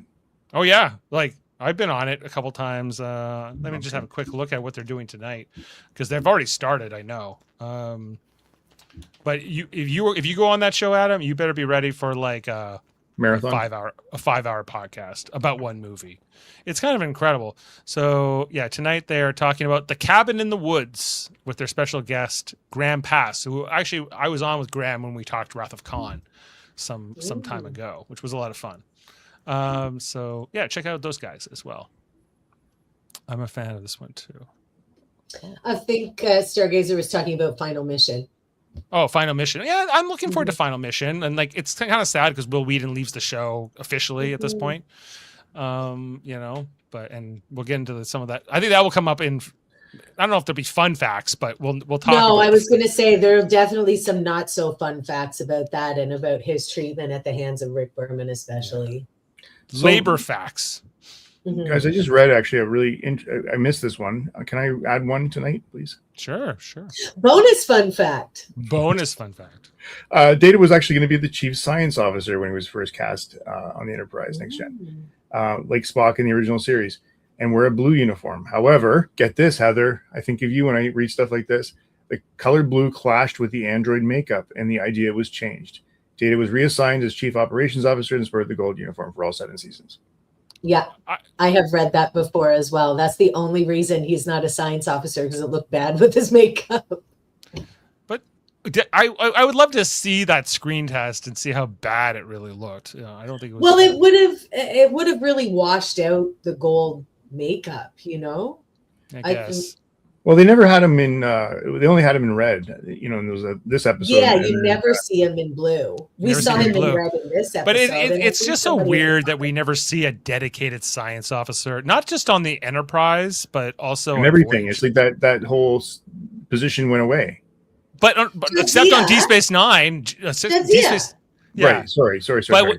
D: Oh yeah, like I've been on it a couple times. Let me just have a quick look at what they're doing tonight, because they've already started. I know. But if you go on that show, Adam, you better be ready for like a
E: marathon,
D: a 5-hour podcast about one movie. It's kind of incredible. So yeah, tonight they are talking about The Cabin in the Woods with their special guest Graham Pass, who actually I was on with Graham when we talked Wrath of Khan some time ago, which was a lot of fun. So yeah, check out those guys as well. I'm a fan of this one too.
A: I think Stargazer was talking about Final Mission.
D: Oh, Final Mission. Yeah, I'm looking forward to Final Mission, and like it's kind of sad because Will Wheaton leaves the show officially at this point. But we'll get into some of that. I think that will come up in. I don't know if there'll be fun facts, but we'll talk.
A: No, I was going to say there are definitely some not so fun facts about that and about his treatment at the hands of Rick Berman, especially.
D: Labor facts.
E: Guys, I just read actually I missed this one. Can I add one tonight, please?
D: Sure.
A: Bonus fun fact.
E: Data was actually going to be the chief science officer when he was first cast on the Enterprise Next Gen, like Spock in the original series, and wear a blue uniform. However, get this, Heather, I think of you when I read stuff like this. The color blue clashed with the android makeup, and the idea was changed. Data was reassigned as chief operations officer and sported the gold uniform for all 7 seasons.
A: Yeah, I have read that before as well. That's the only reason he's not a science officer, because it looked bad with his makeup.
D: But I would love to see that screen test and see how bad it really looked. I don't think it was.
A: Well, it would have really washed out the gold makeup,
D: I guess.
E: Well, they never had him in. They only had him in red. In this episode.
A: Yeah, you never see him in blue. We saw him in red in this episode.
D: But it's just so weird that we never see a dedicated science officer, not just on the Enterprise, but also
E: and everything. Voyage. It's like that whole position went away.
D: But except on Deep Space Nine, Deep Space. Yeah.
E: Right. Sorry.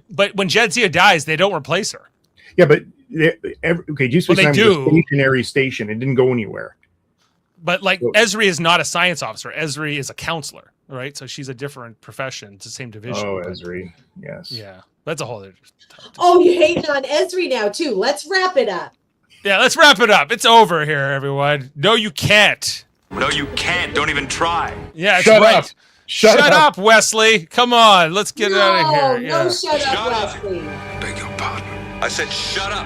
D: But when Jadzia dies, they don't replace her.
E: Yeah, but Deep Space Nine was a stationary station. It didn't go anywhere.
D: But like Esri is not a science officer. Esri is a counselor, right? So she's a different profession. It's the same division.
E: Oh, Esri. Yes.
D: Yeah. That's a whole other topic.
A: Oh, you're hating on Esri now too. Let's wrap it up.
D: Yeah, let's wrap it up. It's over here, everyone. No, you can't.
F: No, you can't. Don't even try.
D: Yeah,
E: shut up. Shut
D: up, Wesley. Come on. Let's get out of here.
A: No, shut up, Wesley.
F: Beg your pardon. I said shut up.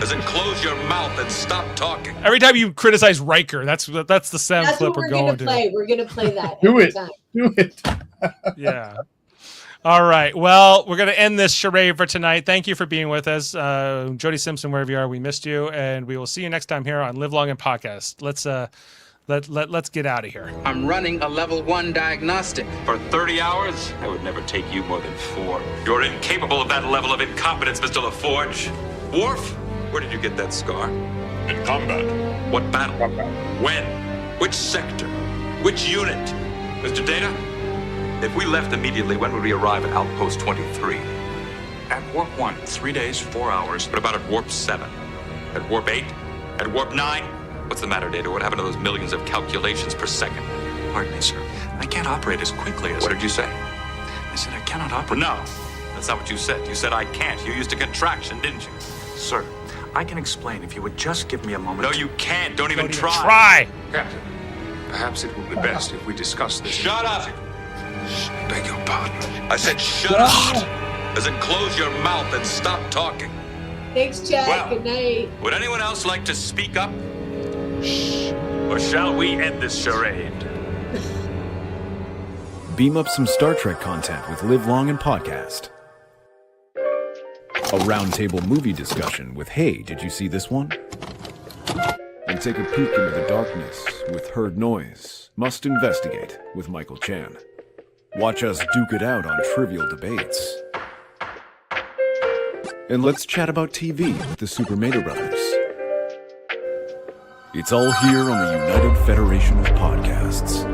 F: As in close your mouth and stop talking.
D: Every time you criticize Riker, that's the sound clip we're going to
A: play. We're going to play that.
E: Do it.
A: Time.
E: Do it.
D: Yeah. All right. Well, we're going to end this charade for tonight. Thank you for being with us. Jody Simpson, wherever you are, we missed you. And we will see you next time here on Live Long and Podcast. Let's get out of here.
B: I'm running a level 1 diagnostic.
F: For 30 hours? That would never take you more than 4. You're incapable of that level of incompetence, Mr. LaForge. Worf, where did you get that scar?
G: In combat.
F: What battle? When? Which sector? Which unit? Mr. Data, if we left immediately, when would we arrive at Outpost 23?
G: At Warp 1, 3 days, 4 hours.
F: What about at Warp 7? At Warp 8? At warp 9? What's the matter, Data? What happened to those millions of calculations per second?
B: Pardon me, sir. I can't operate as quickly as...
F: What did you say?
B: I said I cannot operate...
F: No, that's not what you said. You said I can't. You used a contraction, didn't you?
B: Sir, I can explain if you would just give me a moment.
F: No, you can't. Don't even try.
D: Try.
G: Captain, perhaps it will be best if we discuss this.
F: Shut up!
G: Beg your pardon.
F: I said shut up! As in close your mouth and stop talking.
A: Thanks, Chad.
F: Well.
A: Good night.
F: Would anyone else like to speak up? Or shall we end this charade?
H: Beam up some Star Trek content with Live Long and Podcast. A roundtable movie discussion with Hey, did you see this one? And take a peek into the darkness with Heard Noise, Must Investigate with Michael Chan. Watch us duke it out on trivial debates. And let's chat about TV with the Super Mater Brothers. It's all here on the United Federation of Podcasts.